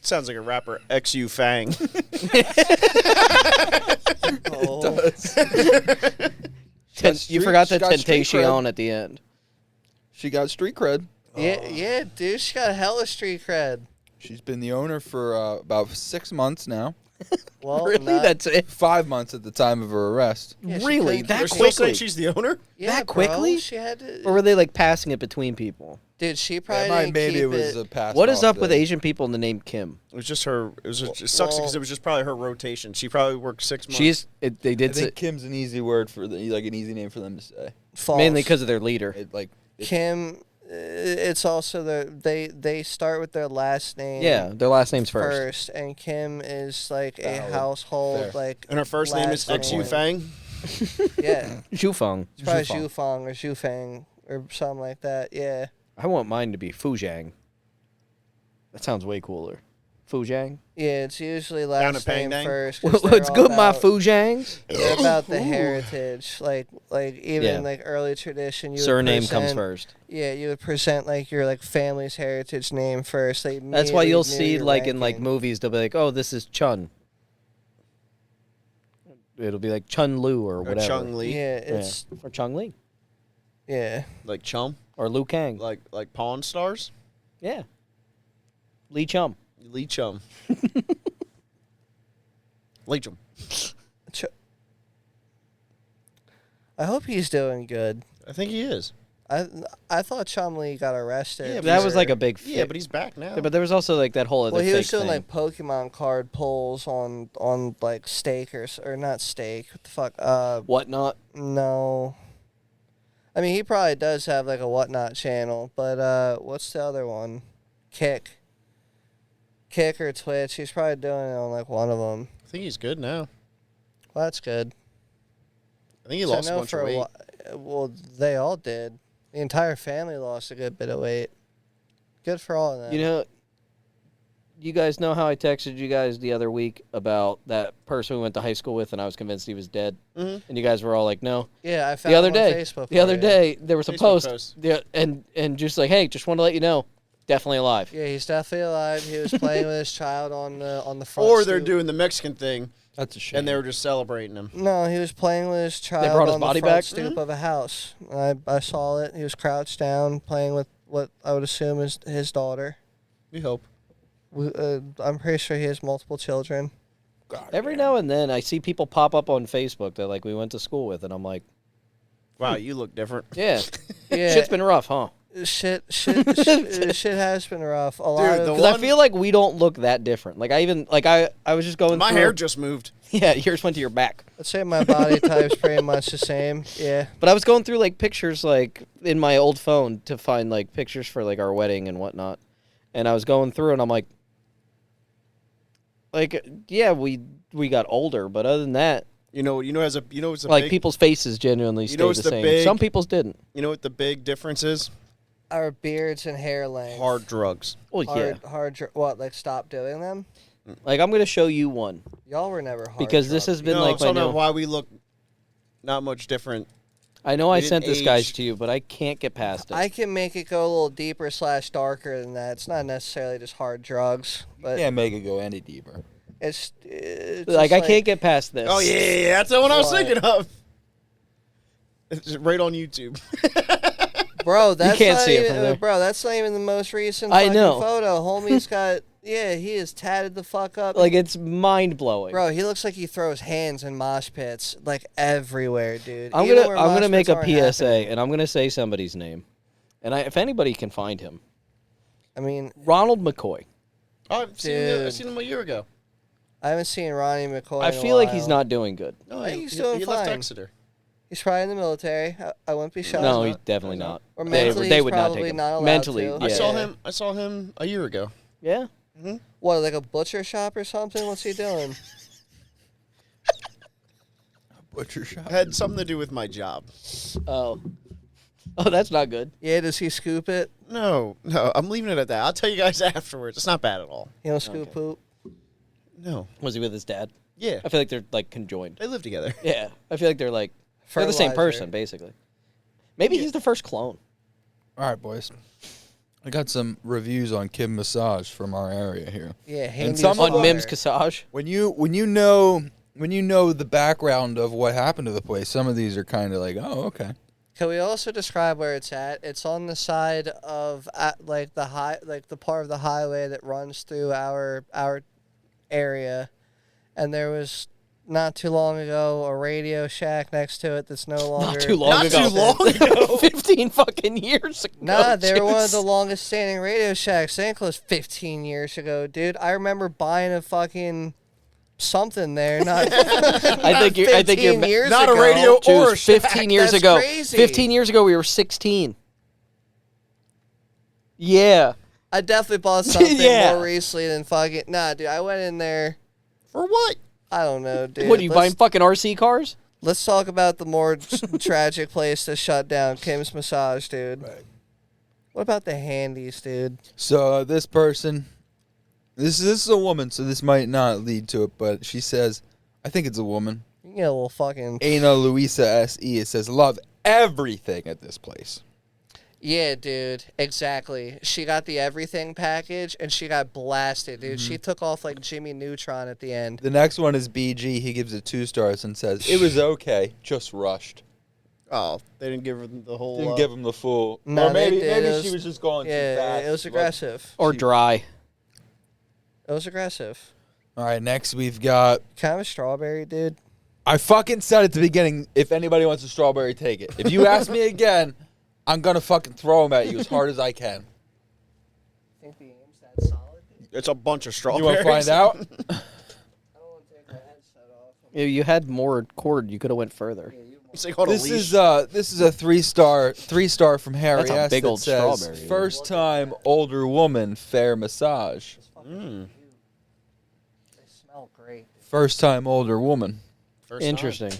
Sounds like a rapper, XU Fang. Oh. You forgot the she got street Temptation cred. at the end. She got street cred. Yeah, dude. She got hella street cred. She's been the owner for about 6 months now. Well, Really? not- That's it? 5 months at the time of her arrest. yeah, she Really? couldn't That They're keep still it. saying quickly? she's the owner? Yeah, that bro, quickly? She had to. Or were they like passing it between people? Dude, she probably Yeah, didn't maybe keep it was a pass. What is off up with day. Asian people in the name Kim? It was just her. It was just, it sucks because it was just probably her rotation. She probably worked 6 months. They I did think say, Kim's an easy word for like an easy name for them to say. false. mainly because of their leader. Kim. It's also they start with their last name. Yeah, their last name's first. and Kim is like a Valid. household Fair. like. And her first name is last XU name. Fang. Yeah, Zhufang. it's probably Zhufang. Zhufang or Zhufang or something like that. Yeah. I want mine to be Fujang. That sounds way cooler. Fujang? Yeah, it's usually Down last at Pang name Dang? first. 'cause they're What's all good, my about- Fujangs? They're about the heritage, like even Yeah. like early tradition. You would Surname comes present- first. Yeah, you would present like your like family's heritage name first. They That's why you'll immediately knew see your like in like ranking. movies they'll be like, oh, this is Chun. It'll be like Chun Lu or Or whatever. Chung Lee. Yeah, Yeah. it's Or Chung Li. yeah. Like Chum. Or Liu Kang. Like Pawn Stars. Yeah. Lee Chum. Lee Chum. Lee Chum. I hope he's doing good. I think he is. I thought Chumlee got arrested. Yeah, but That he's- was like a big. Yeah, but he's back now. Yeah, but there was also like that whole other. Well, he was fake doing thing. like Pokemon card pulls on like steak or not steak. What the fuck? whatnot. No. I mean, he probably does have like a whatnot channel, but what's the other one? Kick or Twitch. He's probably doing it on like one of them. I think he's good now. Well, that's good. I think he 'Cause I lost a know bunch of weight. Well, they all did. The entire family lost a good bit of weight. Good for all of them. You know, you guys know how I texted you guys the other week about that person we went to high school with, and I was convinced he was dead, Mhm. and you guys were all like, "No." Yeah, I found The other him on day, Facebook the other for you. day, there was a Facebook post, post. yeah, and just like, "Hey, just want to let you know, definitely alive." Yeah, he's definitely alive. He was playing with his child on the front. Or they're stoop. doing the Mexican thing, That's a shame. and they were just celebrating him. No, he was playing with his child brought his on body the front back? stoop of a house. I saw it. He was crouched down playing with what I would assume is his daughter. We hope. I'm pretty sure he has multiple children. Every now and then, I see people pop up on Facebook that like we went to school with, and I'm like, Wow, you look different. "Yeah, Yeah, shit's been rough, huh?" shit has been rough. A lot the of Because I One- feel like we don't look that different. Like I was just going. My through, hair just moved. Yeah, yours went to your back. I'd say my body type's pretty much the same. Yeah. But I was going through like pictures like in my old phone to find like pictures for like our wedding and whatnot, and I was going through and I'm like, yeah, we got older, but other than that, You know, it's a like big, people's faces genuinely stayed what's the the same. big- Some people's didn't. You know what the big difference is? Our beards and hair length. Hard drugs. Well, yeah. What, like stop doing them? Like I'm gonna show you one Y'all were never hard. because this drugs. has been no, like I'm my talking about new. why we look not much different. I know I we didn't sent this guys age. to you, but I can't get past it. I can make it go a little deeper / darker than that. It's not necessarily just hard drugs, but Can't make it go any deeper. it's like just I can't get past this. Oh yeah, that's the one I was What? thinking of. It's right on YouTube. Bro, that's can't not see it even, from there. Bro, that's not even the most recent I fucking know. photo. Homie's got he is tatted the fuck up. Like it's mind blowing. Bro, he looks like he throws hands in mosh pits like everywhere, dude. I'm Even gonna where I'm mosh gonna make pits a aren't PSA happening. and I'm gonna say somebody's name, and if anybody can find him, I mean, Ronald McCoy. Oh, I've Dude. seen him a year ago. I haven't seen Ronnie McCoy. I in a feel like he's while. not doing good. No, I think he's doing he left fine. Exeter. He's probably in the military. I wouldn't be shocked. No, not. he's definitely He's not. not. Or They- mentally, they he's would not probably take him. not allowed Mentally, to. yeah. I saw him a year ago. Yeah. What, like a butcher shop or something? What's he doing? Butcher shop. Had something to do with my job. Oh. Oh, that's not good. Yeah, does he scoop it? No, I'm leaving it at that. I'll tell you guys afterwards. It's not bad at all. He don't scoop Okay. poop. No. Was he with his dad? Yeah, I feel like they're like conjoined. they live together. Yeah. I feel like they're like they're the same Fertilizer. person basically. Maybe he's the first clone. All right, boys. I got some reviews on Kim Massage from our area here. Yeah, handy some as of On them- water. Mims Cassage. When you know the background of what happened to the place, some of these are kind of like, oh, okay. Can we also describe where it's at? It's on the side of like the part of the highway that runs through our area, and there was not too long ago a Radio Shack next to it that's no longer. Not too long Not ago. too long ago. 15 fucking years ago. Nah, they were one of the Juice. longest standing Radio Shacks. They closed 15 years ago, dude. I remember buying a fucking something there. Not. I think you're 15 years Not a ago. radio or a Juice, shack. 15 years That's ago. crazy. 15 years ago we were 16. Yeah. I definitely bought something Yeah. more recently than fucking. Nah, dude. I went in there. For what? I don't know, dude. What are you buying fucking RC cars? Let's talk about the more tragic place to shut down, Kim's Massage, dude. Right. What about the handies, dude? So this person, this is a woman, so this might not lead to it, but she says, I think it's a woman. You can get a little fucking. Ana Luisa S.E. It says, love everything at this place. Yeah, dude. Exactly. She got the everything package and she got blasted, dude. She took off like Jimmy Neutron at the end. The next one is BG. He gives it 2 stars and says, it was okay, just rushed. Oh, they didn't give her the whole. Didn't give him the full. No, or maybe they did. maybe It she was- was just going too Yeah, fast. it was but- aggressive. Or dry? It was aggressive. All right, next we've got. Kind of a strawberry, dude. I fucking said at the beginning, if anybody wants a strawberry, take it. If you ask me again, I'm gonna fucking throw them at you as hard as I can. Think the aim's that solid? It's a bunch of You strawberries. want to find out? I don't want to take my headset off. If you had more cord, you could have went further. It's like on a This leash. is a 3-star from Harry. That's a S. big that old says, strawberry. First time older woman, fair massage. Mm. They smell great. Dude. First time older woman. First time. Interesting.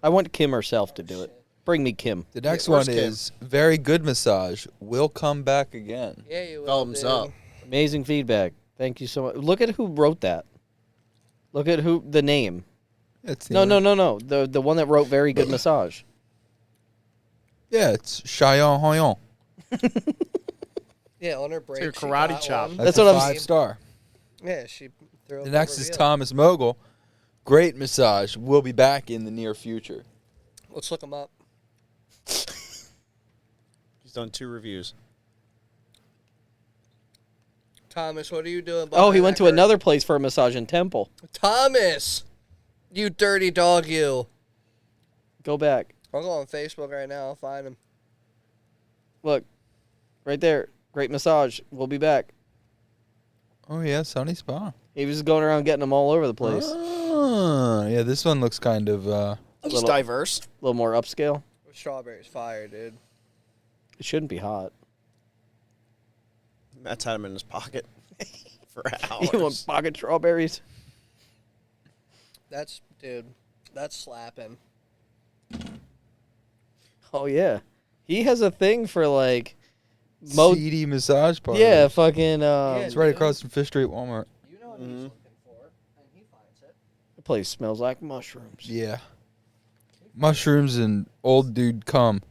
I want Kim herself to do it. Bring me Kim. The next where's one Kim? is very good massage. Will come back again. Yeah, you will. Thumbs dude. up. Amazing feedback. Thank you so much. Look at who wrote that. Look at the name. It's No. The one that wrote very good massage. Yeah, it's Cheyenne Hoyon. Yeah, on her break. your she karate got chop. one. That's a what I'm 5-star. Yeah, she threw. The up next over is the Thomas Mogul. Great massage. Will be back in the near future. Let's look him up. He's done 2 reviews. Thomas, what are you doing? Oh, he behind went that to curtain? another place for a massage in Temple. Thomas, you dirty dog, you. Go back. I'll go on Facebook right now. I'll find him. Look. Right there. Great massage. We'll be back. Oh yeah, Sunny Spa. He was going around getting them all over the place. A Yeah, this one looks kind of He's little- diverse. little more upscale. Strawberries fire, dude. It shouldn't be hot. Matt's had him in his pocket for hours. You want pocket strawberries? That's slapping. Oh, yeah. He has a thing for, like, seedy massage parlor. yeah, fucking, It's right across from Fish Street Walmart. You know what he's looking for, and he finds it. the place smells like mushrooms. Yeah. Mushrooms and old dude cum.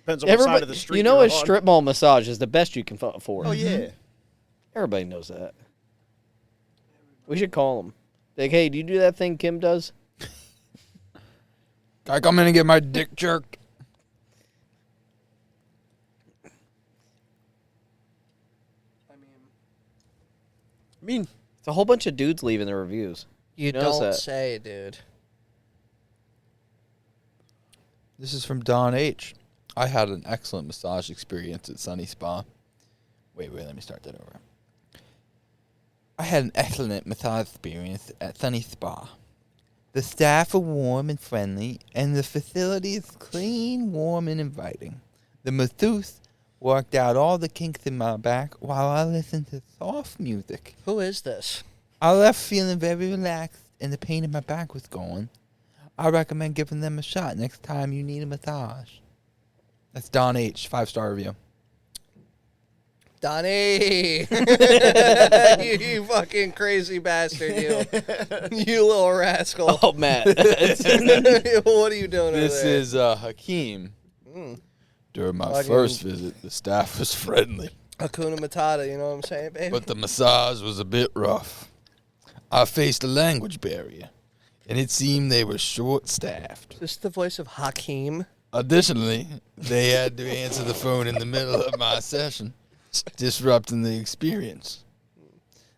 Depends on what side of the street you know you're a on. strip mall massage is the best you can afford. Oh, yeah. Everybody knows that. We should call him. Like, hey, do you do that thing Kim does? Can I come in and get my dick jerked? I mean, It's a whole bunch of dudes leaving the reviews. You Notice don't that. say, dude. This is from Don H. I had an excellent massage experience at Sunny Spa. Wait, let me start that over. I had an excellent massage experience at Sunny Spa. The staff are warm and friendly, and the facility is clean, warm, and inviting. The masseuse worked out all the kinks in my back while I listened to soft music. Who is this? I left feeling very relaxed, and the pain in my back was gone. I recommend giving them a shot next time you need a massage. That's Don H. 5-star review. Donnie! you fucking crazy bastard, you. You little rascal. Oh, Matt. What are you doing This over there? is Hakeem. Mm. During my Fucking- first visit, the staff was friendly, Hakuna Matata, you know what I'm saying, baby? but the massage was a bit rough. I faced a language barrier, and it seemed they were short-staffed. Is this the voice of Hakeem? Additionally, they had to answer the phone in the middle of my session, disrupting the experience.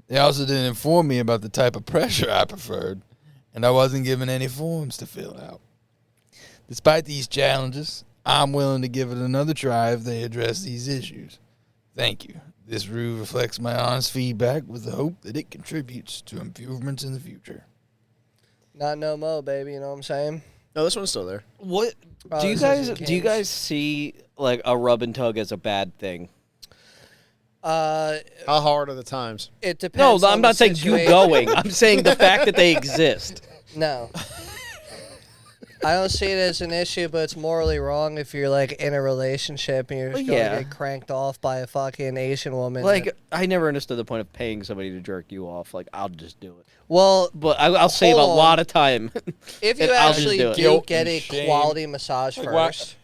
They also didn't inform me about the type of pressure I preferred, and I wasn't given any forms to fill out. Despite these challenges, I'm willing to give it another try if they address these issues. Thank you. This review reflects my honest feedback with the hope that it contributes to improvements in the future. Not no mo, baby, you know what I'm saying? no, this one's still there. What Oh, do you this guys isn't do you Kim's. guys see like a rub and tug as a bad thing? How hard are the times? It No, depends. I'm on not the saying you situation. going. I'm saying the fact that they exist. No. I don't see it as an issue, but it's morally wrong if you're like in a relationship and you're just Well, going yeah. to get cranked off by a fucking Asian woman. Like I never understood the point of paying somebody to jerk you off. Like I'll just do it. well, But I'll save a Hold on. lot of time, if you and I'll just actually do it. do Guilt get and a shame. quality massage Like, why- first,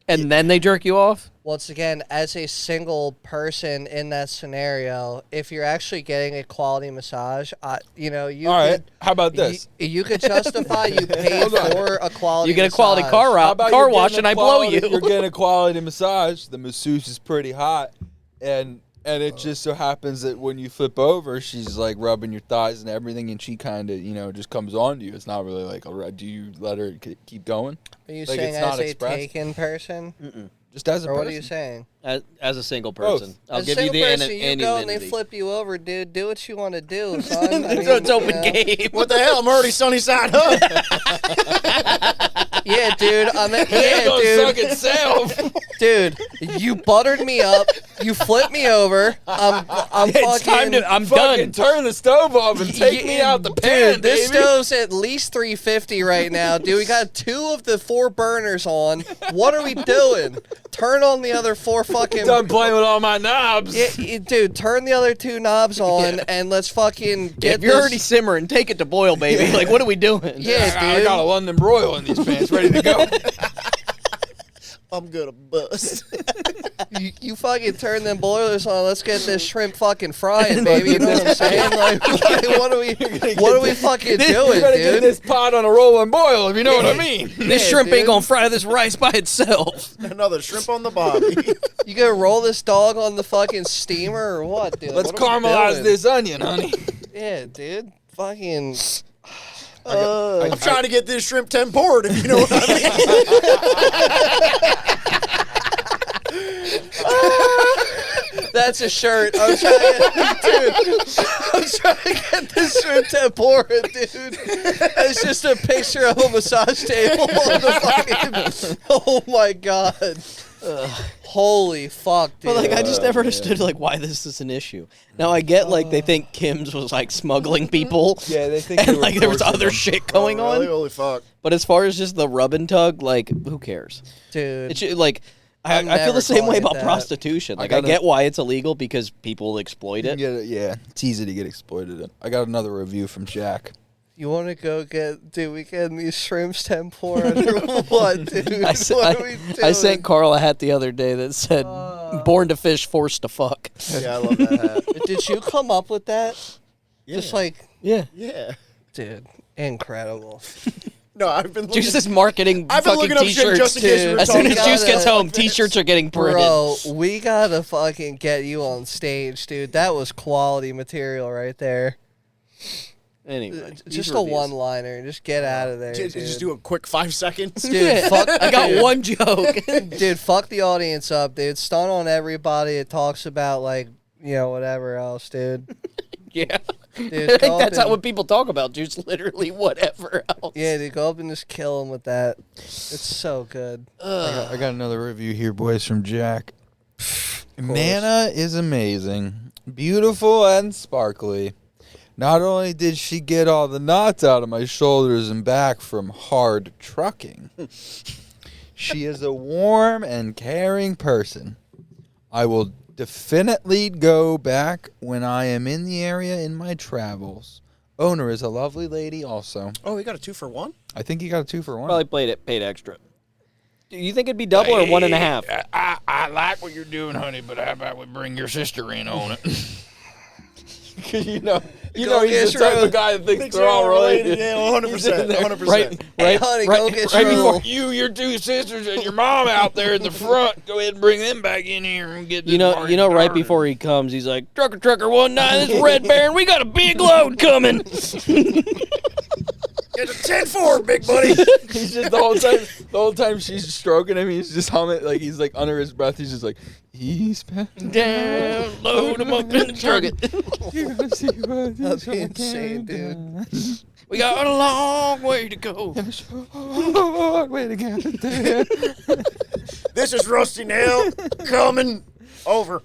and then they jerk you off. once again, as a single person in that scenario, if you're actually getting a quality massage, you know, you All right, could, how about this? You could justify you paid Hold on. for a quality. You get a quality massage. car How about car you're wash, getting and a I blow quality- you. You're getting a quality massage. The masseuse is pretty hot, and And it just so happens that when you flip over, she's like rubbing your thighs and everything, and she kind of, just comes on to you. It's not really like, do you let her keep going? Are you Like, saying it's not as a expressed? taken person? Mm-mm. Just as a Or person. what are you saying? As a single Both. person, I'll As a give you single the person, you go and they anonymity. flip you over, dude. Do what you want to do, son. I mean, So it's open you know. game. What the hell? I'm already sunny side up. Yeah, dude. It's gonna suck itself. Dude, you buttered me up. You flipped me over. I'm It's time fucking. to. I'm Fucking done. turn the stove off and take me out the pan, Dude, this baby. stove's at least 350 right now, dude. We got 2 of the 4 burners on. What are we doing? Turn on the other 4 fucking. Done playing with all my knobs. Yeah, dude, turn the other 2 knobs on and let's fucking get If you're this. already simmering, take it to boil, baby. Like, what are we doing? Yeah, I dude. got a London broil in these pants ready to go. I'm gonna bust. You fucking turn them boilers on. Let's get this shrimp fucking frying, baby. You know what I'm saying? Like what are we fucking doing, You gotta get dude? this pot on a rolling boil, if you know what I mean. This Yeah, shrimp dude. ain't gonna fry this rice by itself. Another shrimp on the bobby. You gonna roll this dog on the fucking steamer or what, dude? Let's What are we caramelize doing? this onion, honey. Yeah, dude. Fucking. I'm trying to get this shrimp tempered, if you know what I mean. That's a shirt. I'm trying to get this shrimp tempura, dude. It's just a picture of a massage table on the fucking. Oh my god. Holy fuck, dude. But like, I just never understood like why this is an issue. Now I get like they think Kim's was like smuggling people. Yeah, they think And like there was other shit going Oh, really? on. Holy fuck. But as far as just the rub and tug, like who cares? Dude. It should, like I I'm feel never the same way calling it about that. prostitution. Like I gotta- get why it's illegal because people exploit it. Yeah, it's easy to get exploited. I got another review from Jack. You want to go get, dude, we getting these shrimps tempura or what, dude? What are we doing? I sent Carl a hat the other day that said "Born to fish, forced to fuck." Yeah, I love that hat. Did you come up with that? Yeah. Just like, Yeah, Yeah. dude, incredible. No, I've been looking. just this marketing I've been fucking looking up shit t-shirts. just in case we were As soon as talking Juice about gets it. home, t-shirts are getting printed. Bro, we gotta fucking get you on stage, dude. That was quality material right there. Anyway, Just these a reviews. one-liner. Just get out of there, dude. Just do a quick 5 seconds. Dude, fuck, I got one joke. dude, fuck the audience up, dude. Stun on everybody. It talks about, like, whatever else, dude. Yeah. Dude, I go think up that's how and- when people talk about Juice, literally whatever else. Yeah, dude, go up and just kill him with that. It's so good. I got another review here, boys, from Jack. Nana is amazing, beautiful and sparkly. Not only did she get all the knots out of my shoulders and back from hard trucking, she is a warm and caring person. I will definitely go back when I am in the area in my travels. Owner is a lovely lady also. Oh, we got a 2 for 1? I think he got a 2 for 1. Probably paid extra. Do you think it'd be double or 1.5? I like what you're doing, honey, but how about we bring your sister in on it? you know Go he's get the type your- of guy that thinks they're all related. Yeah, 100%. He's in there. 100%. Right, Hey, right, honey, right, go get right your before own. You, your 2 sisters, and your mom out there in the front. Go ahead and bring them back in here and get. you this know, party right started. before he comes, he's like, "Trucker, 1-9, this Red Baron, we got a big load coming." Get a 10-4, big buddy. He's just the whole time she's stroking him, he's just humming, like he's like under his breath, he's just like, eastbound. Down, load him up in the truck. You're gonna see what That'd this be one insane, can dude. do. We got a long way to go. Short way to get there. This is Rusty Nail coming over.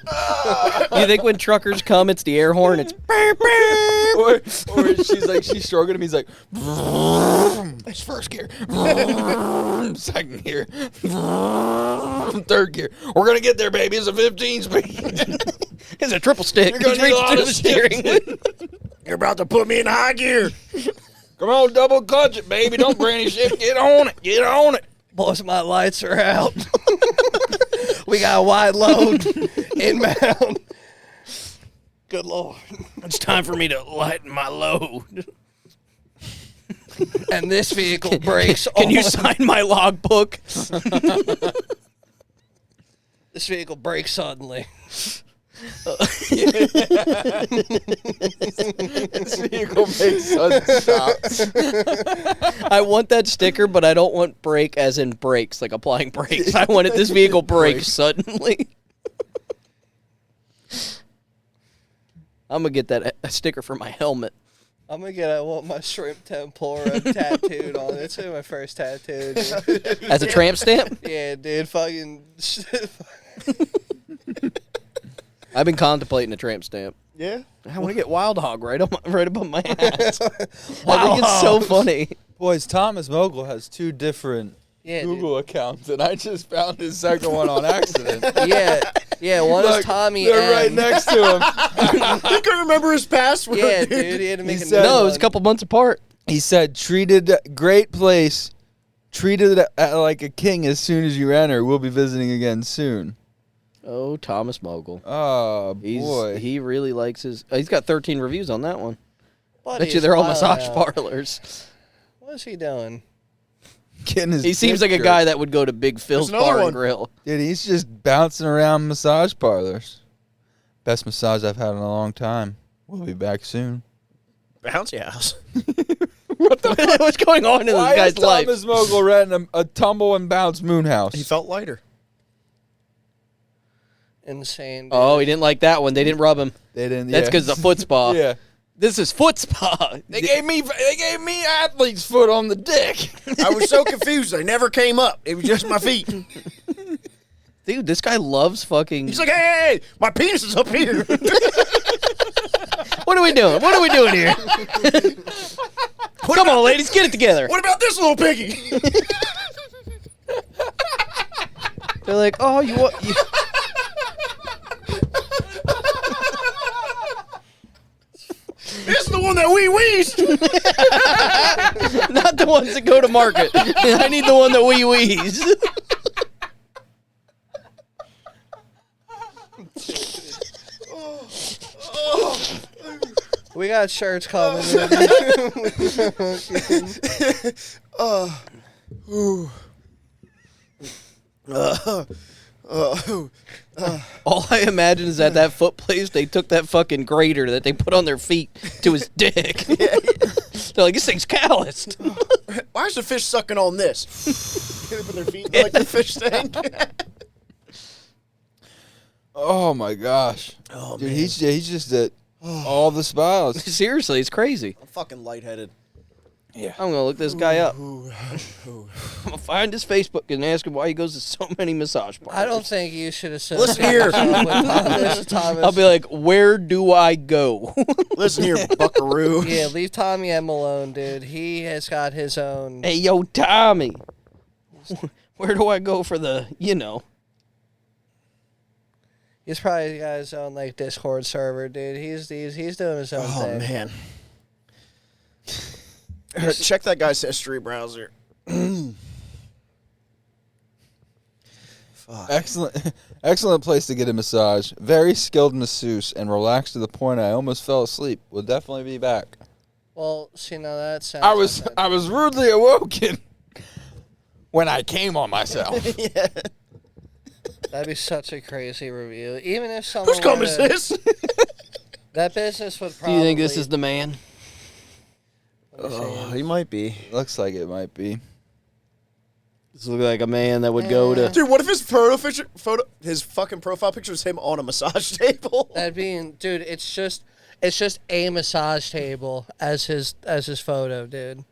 You think when truckers come, it's the air horn? It's or she's stroking him, he's like, it's first gear, second gear, third gear. We're gonna get there, baby. It's a 15 speed. it's a triple stick. You're gonna He's need a reached lot through of the steering wheel. You're about to put me in high gear. Come on, double clutch it, baby. Don't granny shift. Get on it. Get on it. Boys, my lights are out. We got a wide load inbound. Good lord. It's time for me to lighten my load. And this vehicle brakes. Can you on. sign my logbook? This vehicle brakes suddenly. This vehicle makes sudden stops. I want that sticker, but I don't want brake as in brakes, like applying brakes. I want it. This vehicle brakes suddenly. I'm gonna get that a sticker for my helmet. I'm gonna get. I want my shrimp tempura tattooed on it. It's gonna be my first tattoo. Dude. As a tramp stamp? Yeah, dude. Fucking. I've been contemplating a tramp stamp. Yeah. I want to get Wild Hog right above my ass. I think it's so funny. Boys, Thomas Mogul has 2 different Yeah, Google accounts, and I just found his second one on accident. dude. Yeah. One is Look, Tommy. they're right M. next to him. He couldn't remember his password. Yeah, dude. He had to make He a said- new No, it was a one. couple months apart. He said, treated great place, treated like a king as soon as you enter. We'll be visiting again soon. Oh, Thomas Mogul. Oh, boy. He really likes his... he's got 13 reviews on that one. Buddy, Bet you he's they're all wild massage out. parlors. What is he doing? Getting his He seems like a picture. guy that would go to Big Phil's another Bar and one. Grill. Dude, he's just bouncing around massage parlors. Best massage I've had in a long time. We'll be back soon. Bouncy house. What's going on in this Why is guy's life? Thomas Mogul renting a tumble and bounce moon house? He felt lighter. Insane. Dude. Oh, he didn't like that one. They didn't rub him. They didn't. That's because the foot spa. Yeah. This is foot spa. They gave me athlete's foot on the dick. I was so confused. They never came up. It was just my feet. Dude, this guy loves fucking... He's like, hey, my penis is up here. What are we doing? What are we doing here? Come on, ladies, get it together. What about this little piggy? They're like, oh, you want... This is the one that we wheezed. Not the ones that go to market. I need the one that we wheeze. We got shirts coming. All I imagine is at that foot place, they took that fucking grater that they put on their feet to his dick. They're like, this thing's calloused. Why is the fish sucking on this? They put their feet in like the fish thing. Oh my gosh. Oh, Dude, man. he's just at all the spas. Seriously, it's crazy. I'm fucking lightheaded. Yeah. I'm gonna look this guy up. I'm gonna find his Facebook and ask him why he goes to so many massage parlors. I don't think you should associate Listen here. yourself with Thomas. Thomas. I'll be like, where do I go? Listen here, buckaroo. Yeah, leave Tommy M alone, dude. He has got his own. Hey, yo, Tommy. Where do I go for the, He's probably got his own like Discord server, dude. He's doing his own Oh, thing. man. Check that guy's history browser. Fuck. Excellent place to get a massage. Very skilled masseuse and relaxed to the point I almost fell asleep. Will definitely be back. Well, see, now that sounds. I was rudely awoken when I came on myself. Yeah. That'd be such a crazy review. Even if someone. Whose cum were is to- this? That business would Do probably. you think this is the man? Oh, he might be. Looks like it might be. This looks like a man that would go to... Dude, what if his his fucking profile picture is him on a massage table? That'd be, dude. It's just a massage table as his photo, dude.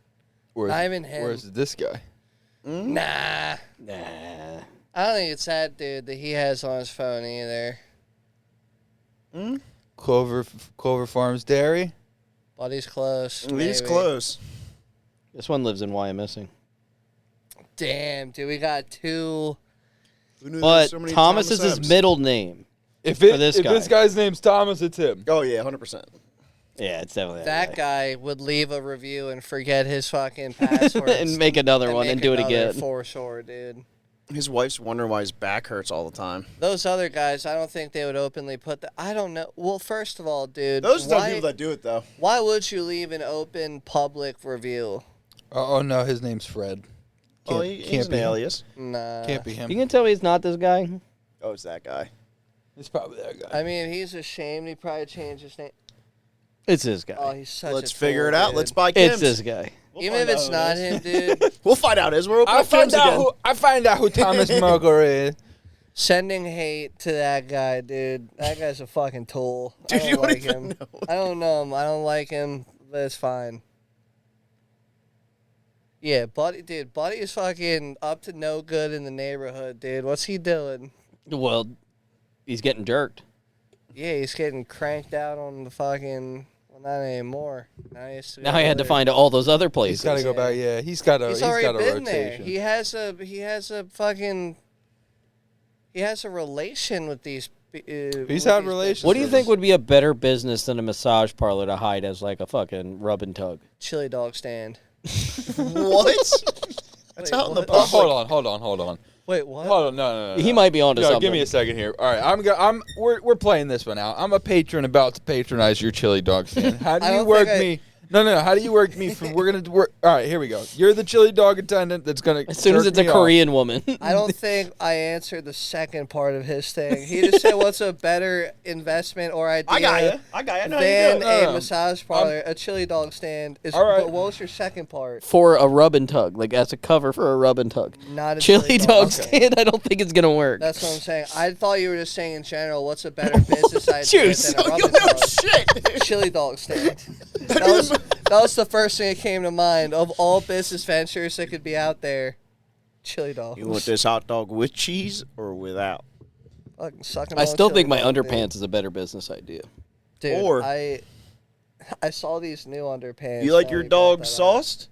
Where's, Not even him. Where's this guy? Nah, Nah. I don't think it's that dude that he has on his phone either. Clover Farms Dairy. But he's close. He's maybe. close. This one lives in Wyomissing. Damn, dude. We got two. Who knew there But was so many Thomas is his M's? middle name. If For this guy. this guy's name's Thomas, it's him. Oh, yeah, 100%. Yeah, it's definitely That guy would leave a review and forget his fucking passwords. and make another one make and do it another again. For sure, dude. His wife's wondering why his back hurts all the time. Those other guys, I don't think they would openly put that. I don't know. Well, first of all, dude, Those are the why, people that do it, though. why would you leave an open public review? Oh no, his name's Fred. Oh, Can't- he's can't an be him. alias. Nah. Can't be him. You can tell me he's not this guy. Oh, it's that guy. It's probably that guy. I mean, he's ashamed. He probably changed his name. It's this guy. Oh, he's such Let's a figure fool, it out. dude. Let's buy It's Kim's. this guy. We'll Even if find it's out not who it him, is. dude. We'll find out. We're open I up Kim's again. find out who Thomas Mugler is. Sending hate to that guy, dude. That guy's a fucking tool. Dude, I you don't don't like even him. know. I don't know him. I don't like him, but it's fine. Yeah, Buddy is fucking up to no good in the neighborhood, dude. What's he doing? Well, he's getting jerked. Yeah, he's getting cranked out on the fucking. Well, not anymore. Now he has to. Now go I had to there. find all those other places. He's got to go back. Yeah, he's got a. He's He's already got a been there. rotation. He has a fucking. He has a relation with these. He's had relations. What do you think would be a better business than a massage parlor to hide as like a fucking rub and tug? Chili dog stand. What? That's Wait, out in the what? Oh, public. hold on. Wait, what? Hold on, no. He might be onto No, something. give me a second here. All right, we're playing this one out. I'm a patron about to patronize your chili dog stand. How do I you don't work think me? No. How do you work me? We're gonna work. All right, here we go. You're the chili dog attendant that's gonna. As soon as jerk it's a me off. Korean woman. I don't think I answered the second part of his thing. He just said, "What's a better investment or idea?" I got you. I know how Than you do No, it. a no. massage parlor, a chili dog stand. Is All right. But what was your second part? For a rub and tug, like as a cover for a rub and tug. Not a Chili dog dog stand, I don't think it's gonna work. That's what I'm saying. I thought you were just saying in general, what's a better business idea Juice. than a rub You and know tug? shit. Chili dog stand. That was the first thing that came to mind of all business ventures that could be out there. Chili dog. You want this hot dog with cheese or without? Fucking sucking I on still chili think my dog, dude. underpants is a better business idea. Dude, Or- I saw these new underpants. You like now your they brought dog that up. sauced?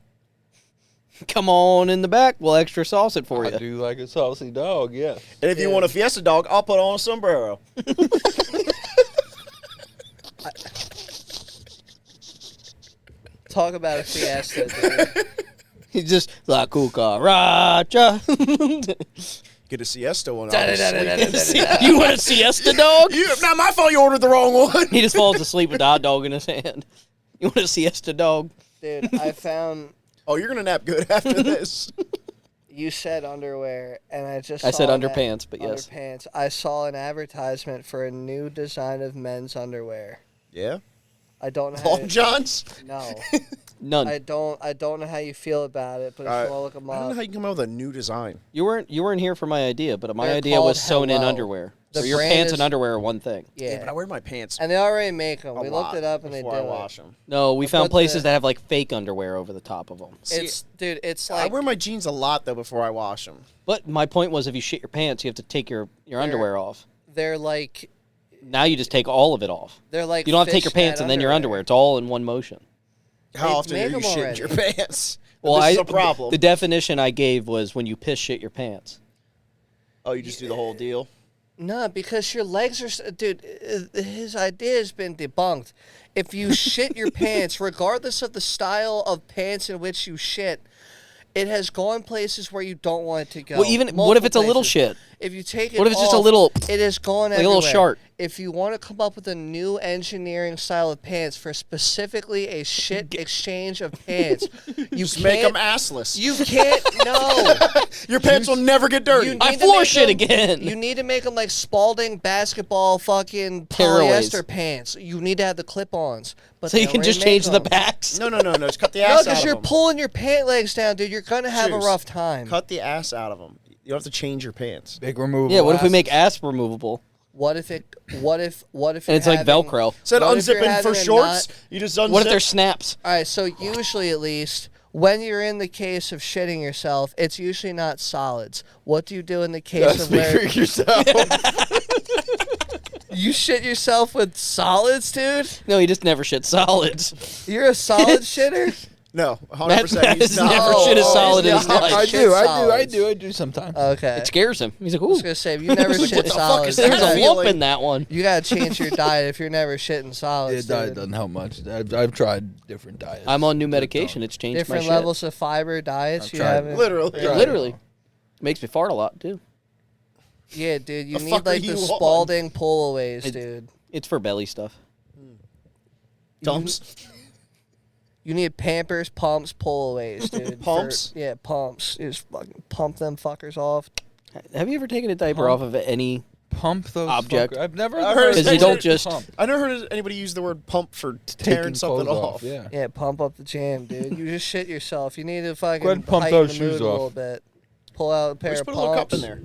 Come on in the back, we'll extra sauce it for I you. do like a saucy dog. Yeah. And if you Yeah. want a Fiesta dog, I'll put on a sombrero. Talk about a fiesta, dude. He's just la cucaracha. Get a siesta one. I'll be asleep. You want a siesta dog? Not my fault you ordered the wrong one. He just falls asleep with the hot dog in his hand. You want a siesta dog? Dude, I found Oh, you're going to nap good after this. you said underwear, and I just I saw said an underpants, but yes. underpants. I saw an advertisement for a new design of men's underwear. Yeah? I don't know. How Long Johns? no, None. I don't know how you feel about it, but if you want to look them I don't know up, how you can come up with a new design. You weren't here for my idea, but my They're idea was called sewn in Hello. underwear. The So your brand pants is- and underwear are one thing. yeah. But I wear my pants And they already make them. a We lot looked it up, and they do before I it. wash them. No, we But found places the- that have like fake underwear over the top of them. It's dude. It's I like wear my jeans a lot, though, before I wash them. But my point was, if you shit your pants, you have to take your underwear off. they're like Now you just take all of it off. they're like. You don't have to take your fishnet pants and then your underwear. It's all in one motion. How They often make are you 'em shitting your already. pants? Well, this is a problem. The definition I gave was when you piss shit your pants. Oh, you just do the whole deal? No, because your legs are, dude. His idea has been debunked. If you shit your pants, regardless of the style of pants in which you shit, it has gone places where you don't want it to go. Well, even what if Multiple it's a little places. shit? If you take it, What if it's just a off, little- It has gone like a little everywhere. shart? If you want to come up with a new engineering style of pants for specifically a shit exchange of pants, you Just make can't. them assless. You can't. No. Your pants will never get dirty. You I need to floor make shit 'em- again. You need to make them like Spalding basketball fucking Tearaways. polyester pants. You need to have the clip-ons. But So they you can already just make change the them. backs. No, just cut the No, ass out because of you're them. pulling your pant legs down, dude. You're gonna have Juice. a rough time. Cut the ass out of them. You don't have to change your pants. Big removal. Yeah, what if we make ass removable? What if it? What if? And you're it's like having- Velcro. Instead of What if you're unzipping for having a shorts, knot? you just unzip. What if there's snaps? All right, so usually at least when you're in the case of shitting yourself, it's usually not solids. What do you do in the case of where yourself. you shit yourself with solids, dude? No, he just never shit solids. You're a solid shitter. No, Matt 100%. has He's not. never Oh, shit a oh, solid in he's his never life. I shit do. I solids. do sometimes. Okay. It scares him. He's like, I was ooh, gonna say if you never What shit the fuck solids, is that there's a feeling? lump in that one. you gotta change your diet if you're never shitting Yeah, solids. diet dude. doesn't help much. I've tried different diets. I'm on new medication. It's changed Different my shit. levels of fiber diets. I've You tried haven't. Literally. Right. Literally. Makes me fart a lot, too. Yeah, dude. You The need fuck are like you the on? Spalding pullaways, It- dude. It's for belly stuff. Dumps. You need Pampers, pumps, pull-aways, dude. Pumps? Yeah, pumps. You just fucking pump them fuckers off. Have you ever taken a diaper off of any? Pump those Object. fuckers. I've never I heard Because you don't just. pump. I never heard anybody use the word pump for tearing Taking something clothes off. Yeah. Yeah, pump up the jam, dude. You just shit yourself. You need to fucking Go ahead and pump heighten those the shoes mood a off. little bit. Pull out a pair Just of put pumps. a little cup in there.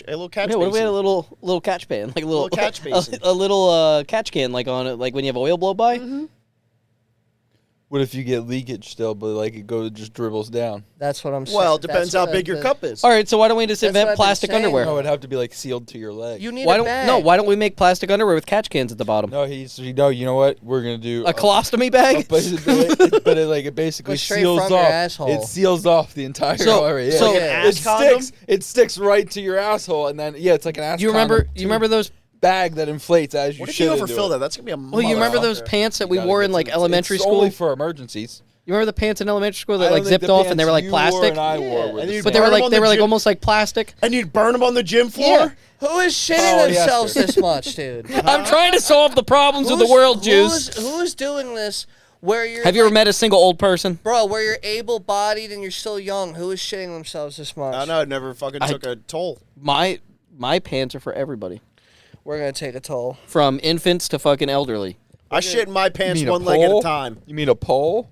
A little catch Yeah, what if we had a basin. little catch pan, like a little catch basin. a little catch can, like on it, like when you have oil blow by. What if you get leakage still, but like it just dribbles down? That's what I'm saying. Well, it depends That's how what big your cup is. All right, so why don't we just That's what invent I've been plastic saying. underwear? No, it'd have to be like sealed to your leg. You need Why a don't bag. no? Why don't we make plastic underwear with catch cans at the bottom? No, you know what? We're gonna do A colostomy bag. but it basically Go straight seals from your off. asshole. It seals off the entire So- area. so- Like an Yeah. ass condom? It sticks right to your asshole, and then it's like an ass. You remember? condom You remember those? bag that inflates as you What if shit you into overfill it. that? That's gonna be a Well, you remember those motherfucker. pants that You we gotta wore get in like some- elementary it's school? only for emergencies. You remember the pants in elementary school I that don't like think zipped the off and they pants were like you plastic? and I wore Yeah, were and the you same. But they were Burn 'em like on the like gym- almost like plastic. And you'd burn them on the gym floor? Yeah. Who is shitting Polyester. themselves this much, dude? I'm trying to solve the problems of the world, Juice. Who's doing this where you're Have you ever like, met a single old person? bro, where you're able-bodied and you're still young? Who is shitting themselves this much? I know, it never fucking took a toll. My pants are for everybody, We're going to take a toll. from infants to fucking elderly. I shit in my pants You mean a one leg at a pole? time. You mean a pole?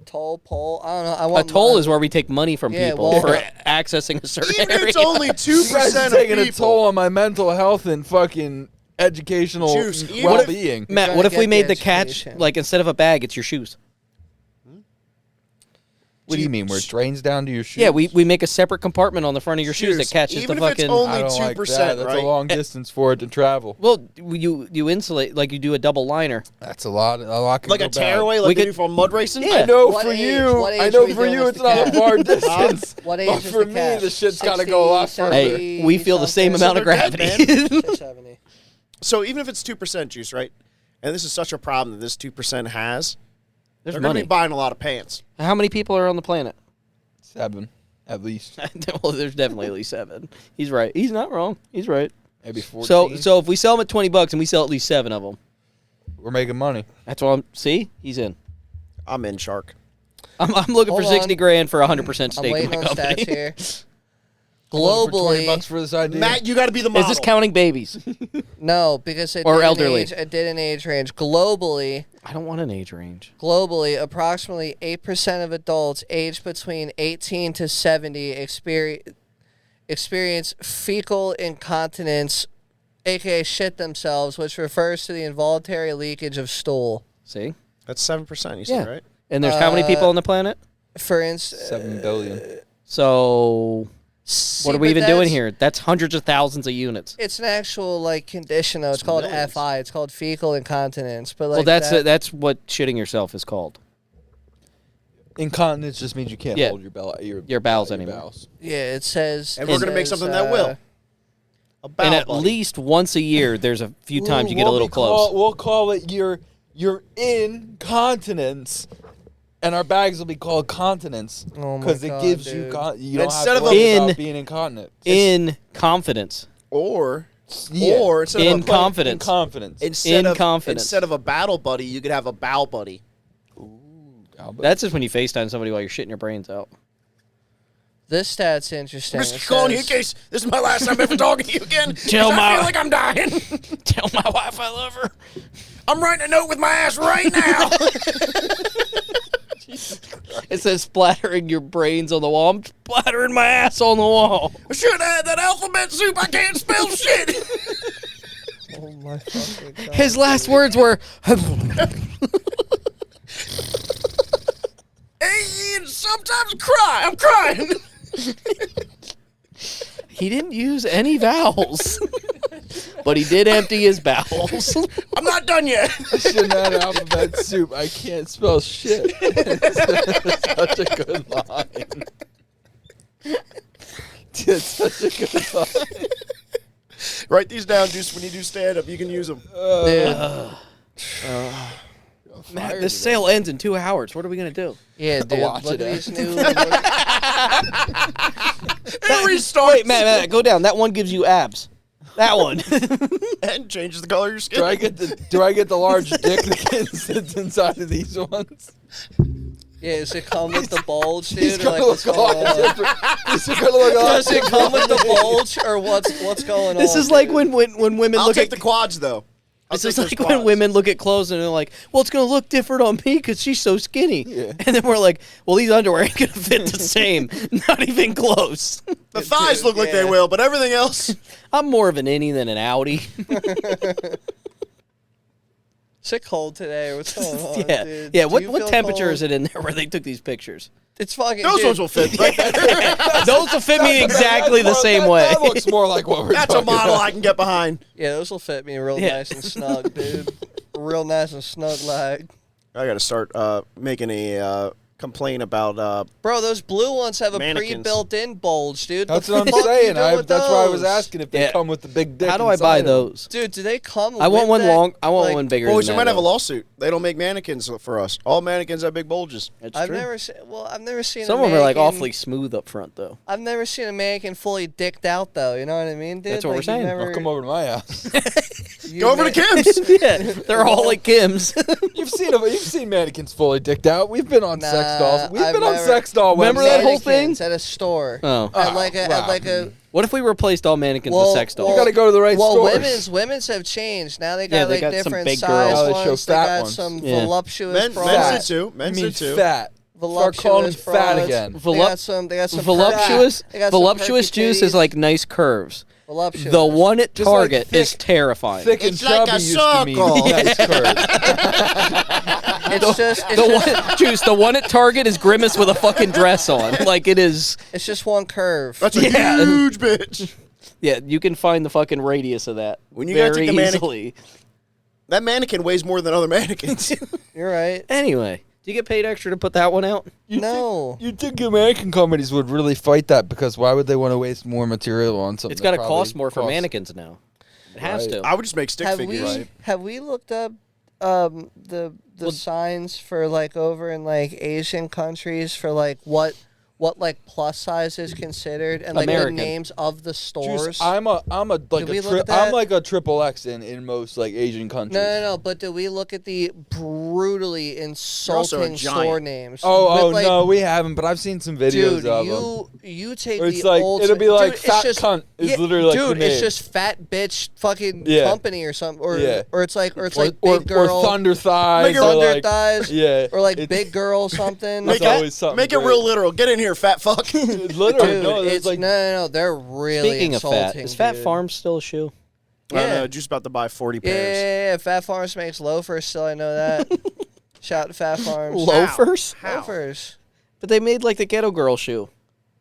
Toll, pole. I don't know. I A want toll mine. is where we take money from Yeah, people well- for accessing a certain Even if area. it's only 2% You guys are of taking a people. toll on my mental health and fucking educational Juice, even if- well-being. Matt, You're what gonna if we get made the the catch education. like instead of a bag, it's your shoes? What do you mean? Where it drains down to your shoes? Yeah, we make a separate compartment on the front of your shoes that Juice, catches even the if it's fucking. only I don't like 2%, that. That's right? a long distance for it to travel. Well, you insulate like you do a double liner. That's a lot. A lot can Like go a bad. tearaway, like We they could- do for mud racing? Yeah. I know What for age? you. What I age know are we for doing you this it's to not a catch? far distance. What age But is for the me, catch? the shit's got to 60, go a lot further. Hey, we feel the same something. amount of they're dead, gravity. 70. So even if it's 2% juice, right? And this is such a problem that this 2% has, There's they're going to money. be buying a lot of pants. How many people are on the planet? 7, at least. Well, there's definitely at least 7. He's right. He's not wrong. He's right. Maybe 14. So if we sell them at $20 and we sell at least 7 of them, We're making money. that's what I'm. See, he's in. I'm in, Shark. I'm looking for Hold on. 60 grand for 100% I'm stake in waiting my on company. stats here. For $20 Globally, for this idea. Matt, you got to be the model. Is this counting babies? no, because it Or did elderly. it did an age range. Globally, I don't want an age range. approximately 8% of adults aged between 18 to 70 experience fecal incontinence, aka shit themselves, which refers to the involuntary leakage of stool. See? That's 7%, you said, Yeah. right? And there's how many people on the planet? For instance, 7 billion. So what are we even doing here? That's hundreds of thousands of units. It's an actual like condition though. It's called millions. FI. It's called fecal incontinence. But like Well, that's that, that's what shitting yourself is called. Incontinence just means you can't Yeah. hold your bowels anymore. bowels. yeah. It says. And we're going to make something that will. A bowel And at buddy. least once a year, there's a few times you get a little close. We'll call it your incontinence, and our bags will be called continence Oh my because it God, gives you dude. you don't Instead have of to worry a- about being incontinent. In confidence. Or Yeah. instead In of a, confidence. Confidence. instead in of confidence. instead of a battle buddy, you could have a bow buddy. That's just when you FaceTime somebody while you're shitting your brains out. This stat's interesting. I'm just It calling you in says- case this is my last time ever talking to you again. Tell 'cause I my- feel like I'm dying. Tell my wife I love her. I'm writing a note with my ass right now. It says splattering your brains on the wall. I'm splattering my ass on the wall. I should have had that alphabet soup. I can't spell shit. Oh my fucking God. His last words were, And sometimes cry. I'm crying. he didn't use any vowels. But he did empty his bowels. I'm not done yet. I shouldn't have had alphabet soup. I can't spell shit. It's such a good line. It's such a good line. Write these down, Juice. When you do stand up, you can use them. Matt, this sale ends in 2 hours. What are we going to do? Yeah, dude. Watch Look it, at these eh? new. It restarts. Wait, Matt, go down. That one gives you abs. That one. And changes the color of your skin. Do I get the large dick that sits inside of these ones? Yeah, does it come with the bulge, He's dude? Or gonna like, what's look going all on? different. He's gonna look all Does it come with the different. bulge, or what's going on? This is like dude? when women I'll look take at the quads though. I'll This is take like those when quads. women look at clothes and they're like, "Well, it's gonna look different on me because she's so skinny." Yeah. And then we're like, "Well, these underwear ain't gonna fit the same. Not even close." The thighs Dude, look like they yeah. will, but everything else. I'm more of an innie than an outie. Is it cold today? Or what's going on, yeah, dude? yeah. Do What you what feel temperature cold? is it in there where they took these pictures? It's fucking. Those dude, ones will fit. Right there. Those will fit me exactly the same way. That looks more like what we're That's a talking model about. I can get behind. Yeah, those will fit me real Yeah. nice and snug, dude. Real nice and snug, like. I got to start making a complaint about. Bro, those blue ones have a Mannequins. pre-built-in bulge, dude. That's The what I'm fuck you saying. doing with That's why I was those? asking if they Yeah. come with the big dick. How do I buy inside of them. those? Dude, do they come? I want with one that? long. I want Like, one bigger. Boys, than we might that, have a though. lawsuit. They don't make mannequins for us. All mannequins have big bulges. That's I've true. never seen. Well, I've never seen. Some a of them are like mannequin- awfully smooth up front, though. I've never seen a mannequin fully dicked out, though. You know what I mean, dude? That's what we're Like, saying. I'll come over to my house. Go over to Kim's. Yeah, they're all like Kim's. You've seen mannequins fully dicked out. We've been on sex Nah, dolls. We've I've been on never- sex doll Remember websites. that whole thing? Mannequins at a store. Oh. At like a, at like a. What if we replaced all mannequins Well, with sex dolls? You got to go to the right Well, stores. women's have changed. Now they Yeah, got they like got some different big size girls. Oh, they show ones. They fat got ones. some Yeah. voluptuous Men's broads. did too. Men's You mean did too. fat. Start calling them Voluptuous fat broads. again. They got some voluptuous they got some voluptuous perky juice is titties. like nice curves. Voluptuous. The one at Just like Target thick- is terrifying. Thick and It's like chubby a used to mean circle. nice curves. It's just The one, juice. The one at Target is Grimace with a fucking dress on. Like it is. it's just one curve. That's a Yeah. huge bitch. Yeah, you can find the fucking radius of that When you gotta very take the mannequin- easily. That mannequin weighs more than other mannequins. You're right. Anyway, do you get paid extra to put that one out? No. You'd think American companies would really fight that because why would they want to waste more material on something? It's got to that cost probably more for costs- mannequins now. It has Right. to. I would just make stick Have figures. we have we looked up the signs for like over in like Asian countries for like what like plus size is considered and like American. the names of the stores? Juice, I'm a like we a look at I'm that? like a triple X in most like Asian countries. No. But do we look at the brutally insulting giant. store names? Oh, With, like, no, we haven't. But I've seen some videos dude, of them. you take Or it's the like old. it'll be like dude, it's fat just, cunt is yeah, literally like dude, the it's name. just fat bitch fucking Yeah. company or something, or Yeah. or it's like like or, big girl, or thunder thighs. Make it or thunder like, thighs, Yeah. or like it's- big girl something. That's Make always it, something make it great. real literal. Get in here, fat fuck. Literally, Dude, no, it's like no, they're really Speaking of insulting. fat, is Fat dude. Farm still a shoe? I don't Yeah. know. Juice about to buy 40 Yeah, pairs. yeah. Fat Farms makes loafers. Still, I know that. Shout out to Fat Farms. Loafers? Loafers. But they made like the ghetto girl shoe.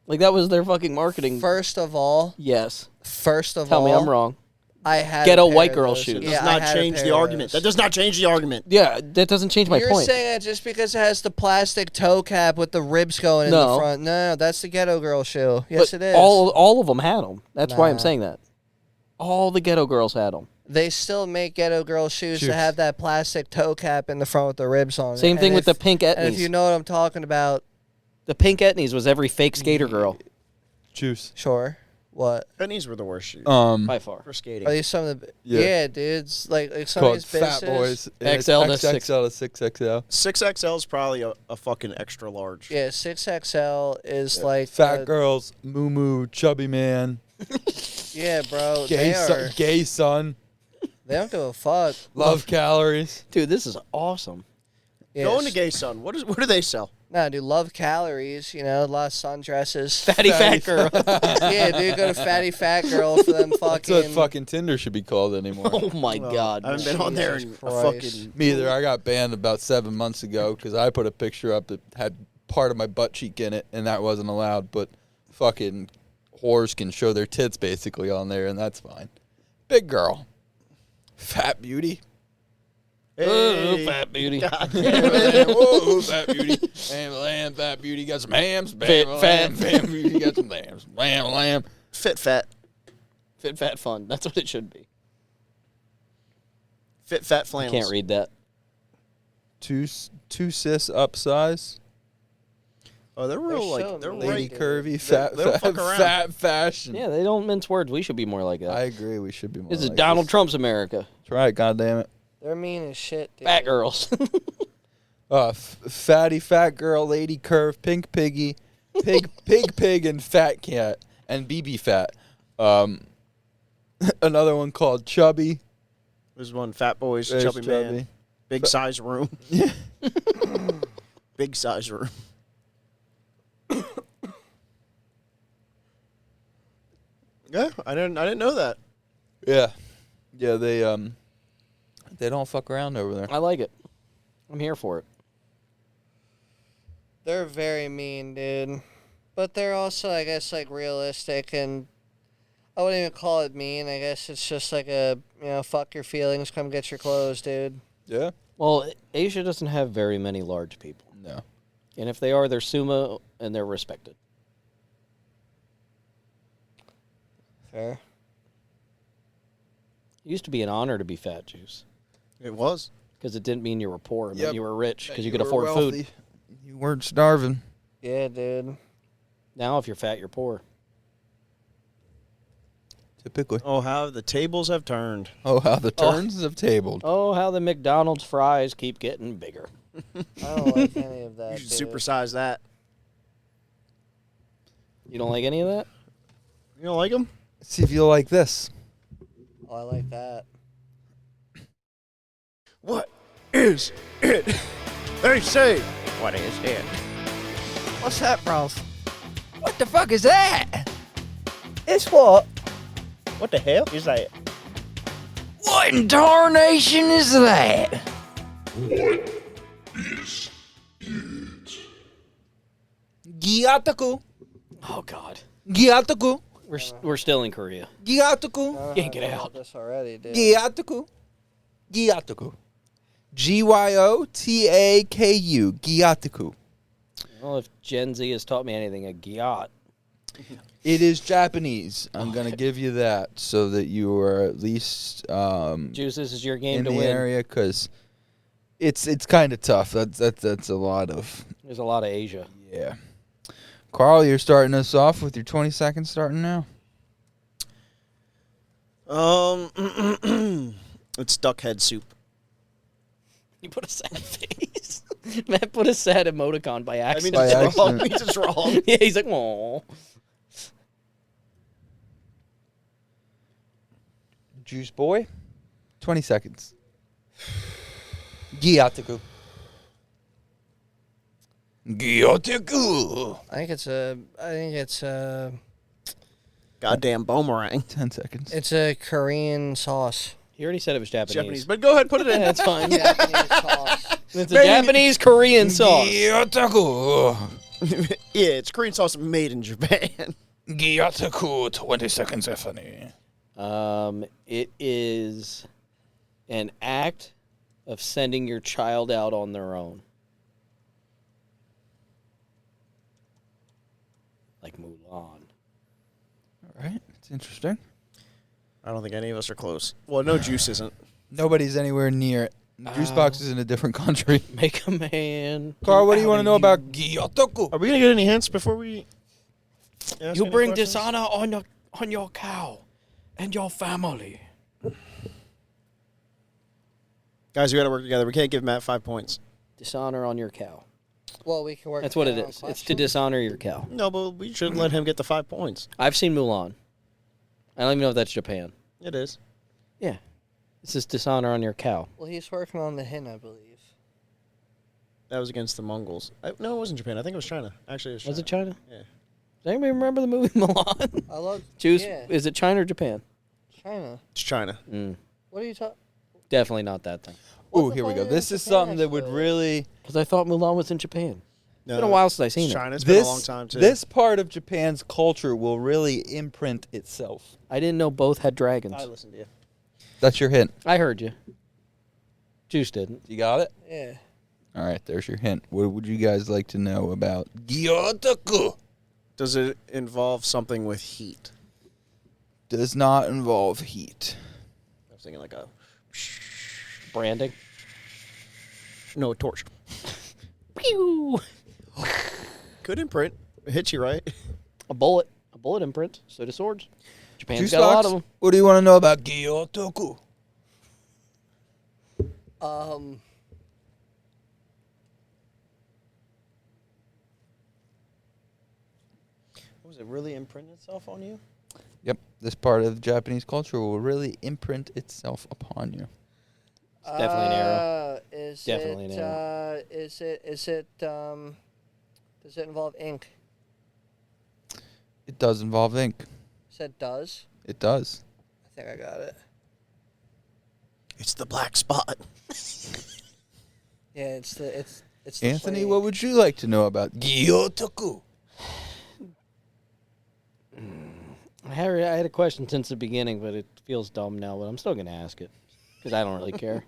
Like that was their fucking marketing. First of all, Yes. Tell me I'm wrong. I had Ghetto a pair white of girl those. shoes. That Yeah, does I not had a change pair the of argument. those. That does not change the argument. Yeah, that doesn't change my You're point. saying that just because it has the plastic toe cap with the ribs going in No. the front. No, that's the ghetto girl shoe. Yes, But it is. all of them had them. That's why I'm Nah. saying that. All the ghetto girls had them. They still make ghetto girl shoes Shoes. to have that plastic toe cap in the front with the ribs on it. Same thing And with the if- pink And if etnies. you know what I'm talking about, The pink etnies was every fake skater girl juice. sure. What? Pennies were the worst shoes by far. for skating. Are these some of the? Yeah. Yeah, dudes. Like some of Called these Fat businesses. Boys. XL to XXL to 6XL. 6XL is probably a fucking extra large. Yeah, 6XL is like Fat girls, moo moo, chubby man, Yeah, bro. gay They are. son, gay son, They don't give a fuck. love calories. Dude, this is awesome. Yeah, Go into Gay Sun. What do they sell? No, dude, love calories. You know, a lot of sundresses. Fatty fat girl. Yeah, dude, go to Fatty Fat Girl for them That's fucking. what fucking Tinder should be called anymore. Oh my Well, god. I haven't been on there in Jesus a Christ. fucking. Me either. I got banned about 7 months ago because I put a picture up that had part of my butt cheek in it, and that wasn't allowed. But fucking whores can show their tits basically on there, and that's fine. Big girl, fat beauty. Hey. fat beauty. Whoa, fat beauty. Bam, lamb, fat beauty. Got some hams. Bam, Fit, lamb, fat. bam, beauty. Got some lambs. Lamb, lamb. Fit fat. Fit fat fun. That's what it should be. Fit fat flannels. Can't read that. Two cis upsize. Oh, they're real so like they're mean. Lady right. curvy, fat, they don't fat, fuck around. fat fashion. Yeah, they don't mince words. We should be more like that. I agree. We should be more. This is like Donald this. Trump's America. That's right. God damn it. They're mean as shit, dude. Fat girls. Fatty fat girl, lady curve, pink piggy, pig, and fat cat, and BB fat. Another one called chubby. There's one fat boys, There's chubby man, big size room. Yeah. Big size room. Yeah, I didn't know that. Yeah. Yeah. They don't fuck around over there. I like it. I'm here for it. They're very mean, dude. But they're also, I guess, like realistic, and I wouldn't even call it mean. I guess it's just like a, fuck your feelings, come get your clothes, dude. Yeah. Well, Asia doesn't have very many large people. No. And if they are, they're sumo and they're respected. Fair. It used to be an honor to be fat, Juice. It was. Because it didn't mean you were poor. It Yep. meant you were rich because you could were afford wealthy. food. You weren't starving. Yeah, dude. Now, if you're fat, you're poor. Typically. Oh, how the tables have turned. Oh, how the turns have tabled. Oh, how the McDonald's fries keep getting bigger. I don't like any of that, You should dude. supersize that. You don't like any of that? You don't like them? See if you like this. Oh, I like that. What is it? They say. What is it? What's that, bro? What the fuck is that? It's what? What the hell is that? What in tarnation is that? Gyataku. Oh, God. Gyataku. We're still in Korea. Gyataku. Can't get I know out. about this already, dude. Gyataku. Gyataku. Gyotaku. Gyataku. Well, if Gen Z has taught me anything, a gyat. It is Japanese. I'm gonna give you that so that you are at least Juice, this is your game in to the win. area because it's kind of tough. That's a lot of There's a lot of Asia. yeah. Carl, you're starting us off with your 20 seconds starting now. It's duck head soup. You put a sad face. Matt put a sad emoticon by I mean, accident. By it's wrong. accident. Means it's wrong. Yeah, he's like, "Aww." Juice boy, 20 seconds. Gyataku. Gyataku. I think it's a Goddamn boomerang. 10 seconds. it's a Korean sauce. He already said it was Japanese. Japanese, but go ahead, put it Yeah, in. that's fine. Japanese sauce. It's a Japanese Korean sauce. Gyataku. Yeah, it's Korean sauce made in Japan. Gyataku, 20 seconds, Stephanie. It is an act of sending your child out on their own. Like Mulan. All right, it's interesting. I don't think any of us are close. Well, no, Juice isn't. Nobody's anywhere near it. Juicebox is in a different country. Make a man. Carl, what do you want to know about Gyataku? Are we gonna get any hints before we? ask You any bring questions? dishonor on your cow and your family. Guys, we gotta work together. We can't give Matt 5 points. Dishonor on your cow. Well, we can work. That's what it together on is. It's to questions. dishonor your cow. No, but we should let him get the 5 points. I've seen Mulan. I don't even know if that's Japan. It is. Yeah. This is dishonor on your cow. Well, he's working on the hint, I believe. That was against the Mongols. No, it wasn't Japan. I think it was China. Actually, it was China. Was it China? Yeah. Does anybody remember the movie Mulan? I love Juice, Yeah, is it China or Japan? China. It's China. What are you talking? Definitely not that thing. Ooh, here we go. This is something that would really... Because I thought Mulan was in Japan. No, It's been a while since I've seen it's it. China. It's been a long time too. This part of Japan's culture will really imprint itself. I didn't know both had dragons. I listened to you. That's your hint. I heard you. Juice didn't. You got it? Yeah. All right, there's your hint. What would you guys like to know about Gyataku? Does it involve something with heat? Does not involve heat. I was thinking like a Branding. no a torch. Pew! Could imprint. Hit you right. A bullet imprint. So do swords. Japan's Juice got a lot box? of them. What do you want to know about Gyotoku? Was it really imprint itself on you? Yep, this part of Japanese culture will really imprint itself upon you. It's definitely an arrow. Is Definitely it, an arrow. does it involve ink? It does involve ink. Said does. It does. I think I got it. It's the black spot. Yeah, it's the Anthony, flame. what would you like to know about Gyotoku? I had a question since the beginning, but it feels dumb now, but I'm still going to ask it because I don't really care.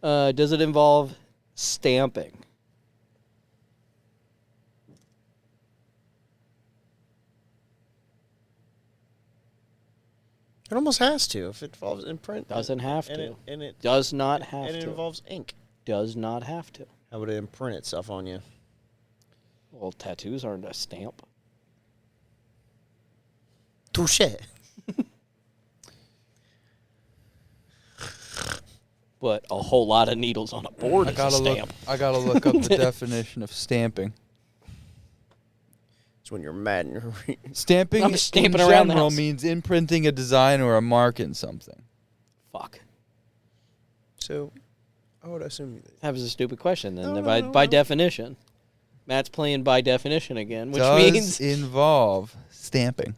Does it involve stamping? It almost has to if it involves imprint. Doesn't have and to. It Does not have and it to. involves ink. Does not have to. How would it imprint itself on you? Well, tattoos aren't a stamp. Touche. But a whole lot of needles on a board is a stamp. I gotta look up the definition of stamping. It's when you're mad and you're Stamping I'm stamping in around the general house. means imprinting a design or a mark in something. Fuck. So, I would assume That was a stupid question then. No, by no, by no. definition. Matt's playing by definition again, which does means involve stamping.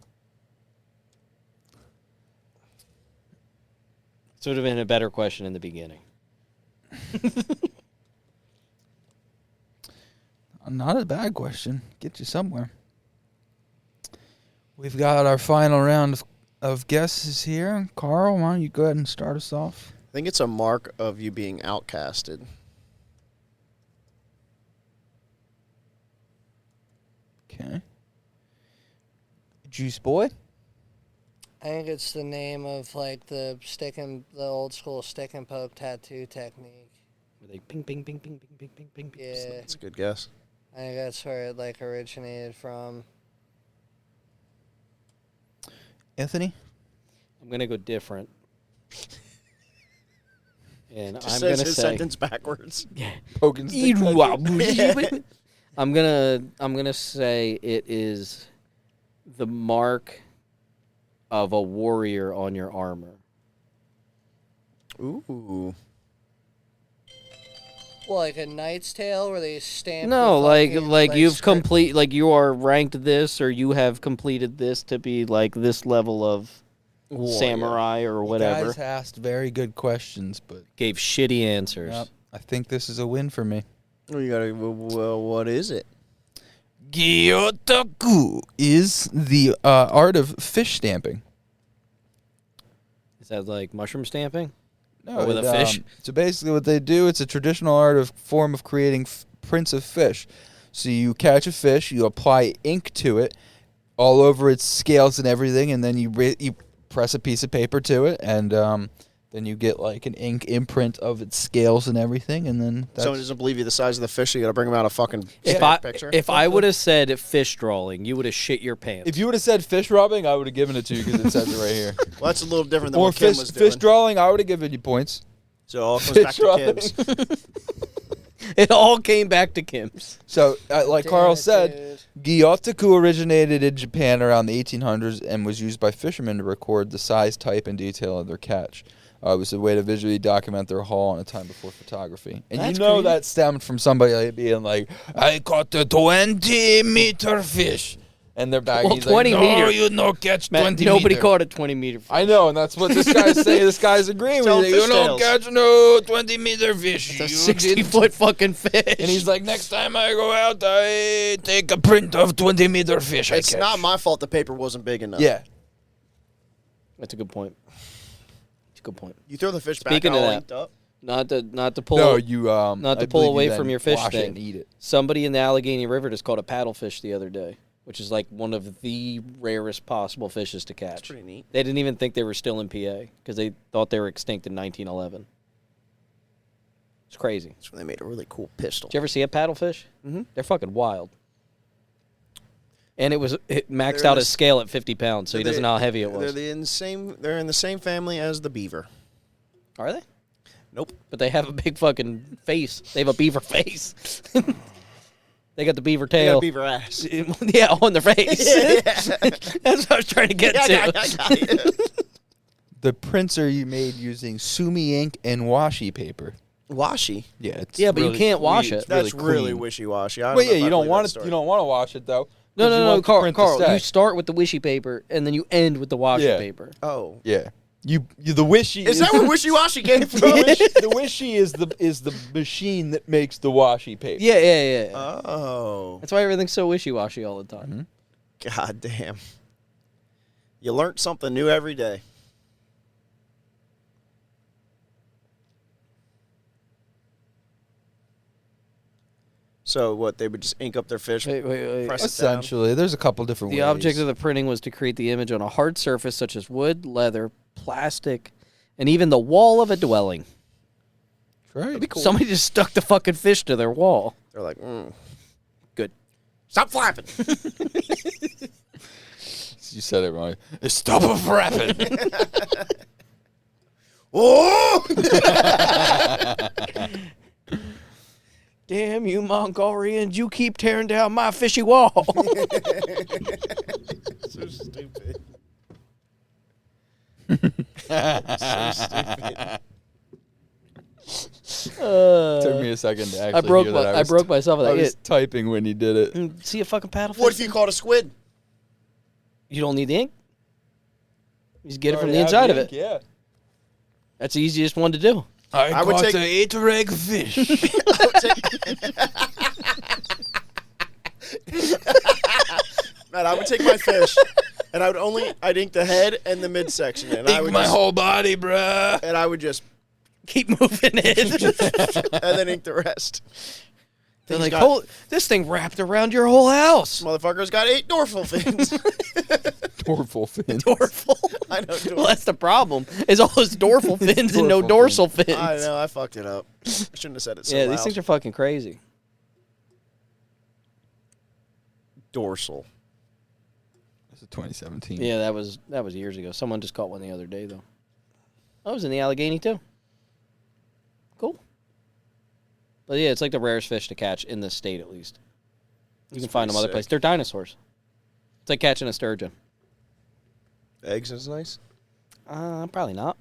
this would have been a better question in the beginning. Not a bad question. Get you somewhere. We've got our final round of guesses here. Carl, why don't you go ahead and start us off? I think it's a mark of you being outcasted. Okay. Juice Boy? I think it's the name of like the old school stick and poke tattoo technique. Were they ping, ping, ping, ping, ping, ping, ping, ping, ping? Yeah, That's a good guess. I think that's where it like originated from. Anthony? I'm going to go different. And Just I'm says going to his say sentence backwards. Poking stick tattoo. I'm gonna say it is the mark of a warrior on your armor. Ooh. Well, like a Knight's Tale where they stamp. No, the like fucking, you've script. complete like you are ranked this or you have completed this to be like this level of samurai or whatever. You guys asked very good questions, but Gave shitty answers. yep, I think this is a win for me. Well, you gotta. Well, what is it? Gyotoku is the art of fish stamping. Is that like mushroom stamping? No, Or with a fish? So basically, what they do, it's a traditional form of creating prints of fish. So you catch a fish, you apply ink to it, all over its scales and everything, and then you press a piece of paper to it, and then you get like an ink imprint of its scales and everything, and then that's Someone doesn't believe you the size of the fish, so you gotta bring them out a fucking picture. If I would have said fish drawing, you would have shit your pants. If you would have said fish rubbing, I would have given it to you because it says it right here. Well, that's a little different than Or what Kim fish was doing. fish drawing, I would have given you points. So it all comes back Fish to rubbing. Kim's. It all came back to Kim's. So, like Damn Carl it, said, dude. Gyotoku originated in Japan around the 1800s and was used by fishermen to record the size, type, and detail of their catch. It was a way to visually document their haul in a time before photography. And That's you know crazy. that stemmed from somebody like being like, I caught a 20-meter fish. And they're back. Well, he's 20 like, no, meter. you no catch Matt, 20 nobody meter. caught a 20-meter fish. I know, and that's what this guy's saying. This guy's agreeing Tell with him you. You fish don't tales. catch no 20-meter fish. It's a You didn't." 60-foot fucking fish. And he's like, next time I go out, I take a print of 20-meter fish. It's not my fault the paper wasn't big enough. Yeah. That's a good point. It's a good point. You throw the fish Speaking back of all that, inked up. Not to pull No, you not to I pull believe you away then from your fish wash it thing. and eat it. Somebody in the Allegheny River just caught a paddlefish the other day, which is like one of the rarest possible fishes to That's catch. pretty neat. They didn't even think they were still in PA because they thought they were extinct in 1911. It's crazy. That's when they made a really cool pistol. Did you ever see a paddlefish? Mhm. They're fucking wild. And it maxed They're out the his scale at 50 pounds, so he doesn't know how heavy it was. They're in the same family as the beaver. Are they? Nope. But they have a big fucking face. They have a beaver face. They got the beaver They got tail. a beaver ass. Yeah, on their face. That's what I was trying to get to. I got it. The prints are you made using sumi ink and washi paper. Washi. Yeah, it's Yeah, but you really can't wash sweet. it. It's That's really clean. wishy-washy. I don't Well, know yeah, if I you don't believe want that it. story. You don't want to wash it though. No, 'cause you no, no, want the Carl. print to Carl, stay. you start with the wishy paper, and then you end with the washi Yeah. paper. Oh. Yeah, you the wishy Is that where wishy-washy came from? the wishy is the machine that makes the washi paper. Yeah, yeah, yeah. Oh. That's why everything's so wishy-washy all the time. God damn. You learned something new every day. So what? They would just ink up their fish, Wait. press it down. Essentially, there's a couple different The ways. object of the printing was to create the image on a hard surface such as wood, leather, plastic, and even the wall of a dwelling. right. Somebody just stuck the fucking fish to their wall. They're like, Good. stop flapping. You said it wrong. Stop a frapping. Oh! Damn you Mongolians, you keep tearing down my fishy wall. So stupid. Took me a second to actually hear that. I broke myself with I that. was typing when you did it. See a fucking paddlefish? What if you caught a squid? You don't need the ink. You just get it from Already the have inside of ink, it. Yeah. That's the easiest one to do. I would take- a 8-reg fish. Man, I would take my fish, and I'd ink the head and the midsection, and I would my just, whole body, bruh. and I would just, Keep moving it. and then ink the rest. They're Thing's like, got- "Holy, this thing wrapped around your whole house." Motherfucker's got 8 dorsal fins. Dorsal fins. Dorsal. I know. Well, that's the problem. Is all those dorsal fins and no Dorsal dorsal fins. I know. I fucked it up. I shouldn't have said it so Yeah, loud. these things are fucking crazy. dorsal. This is 2017. Yeah, that was years ago. Someone just caught one the other day though. I was in the Allegheny too. Cool. But yeah, it's like the rarest fish to catch in the state at least. You can find them pretty other sick. places. They're dinosaurs. It's like catching a sturgeon. Eggs is nice. Probably not.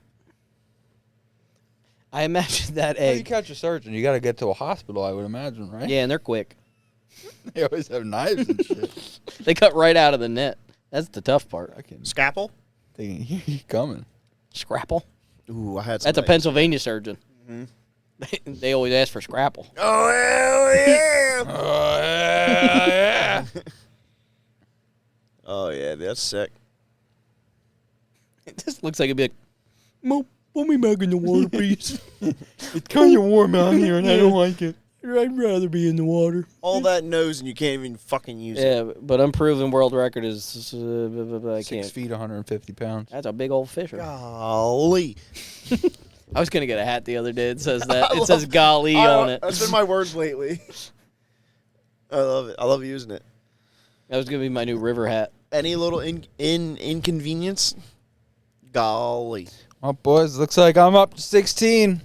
I imagine that Well, you egg. catch a surgeon, you got to get to a hospital, I would imagine, right? Yeah, and they're quick. They always have knives and shit. They cut right out of the net. That's the tough part. I can Scapple. think he's coming. Scrapple. Ooh, I had some. That's a eggs. Pennsylvania surgeon. They always ask for scrapple. Oh hell yeah! Oh, yeah. Oh yeah, that's sick. It just looks like it'd be like, Mom, put me back in the water, please. It's kind of warm out here, and I don't like it. I'd rather be in the water. All that nose and you can't even fucking use it. Yeah, but unproven world record is I 6 can't. feet, 150 pounds. That's a big old fisher. Golly. I was gonna get a hat the other day. It says that. It says "golly" I- on it. That's been my words lately. I love it. I love using it. That was gonna be my new river hat. Any little inconvenience, golly. Well, boys, looks like I'm up to 16.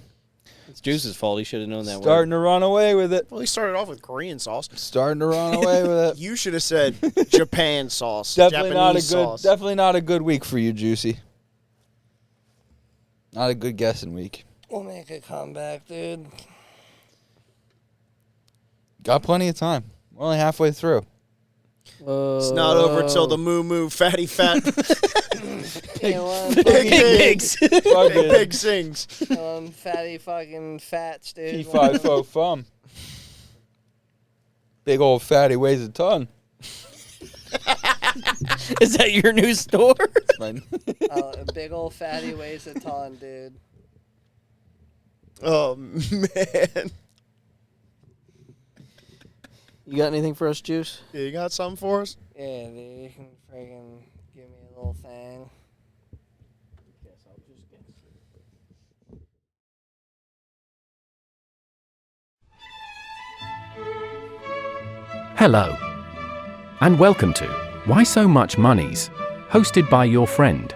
It's Juice's fault. He should have known that Starting to run away with it. Well, he started off with Korean sauce. Starting to run away with it. You should have said Japan sauce. Definitely Japanese not a good. sauce. Definitely not a good week for you, Juicy. Not a good guessing week. We'll make a comeback, dude. Got plenty of time. We're only halfway through. It's not over till the moo fatty fat You want pig, pigs. pig pig sings. fatty fucking fats, dude. T5 fum. Big old fatty weighs a ton. Is that your new store? Mine. A big old fatty weighs a ton, dude. Oh man. You got anything for us, Juice? Yeah, you got something for us? Yeah, dude, you can friggin' give me a little thing. Hello, and welcome to Why So Much Monies? Hosted by your friend,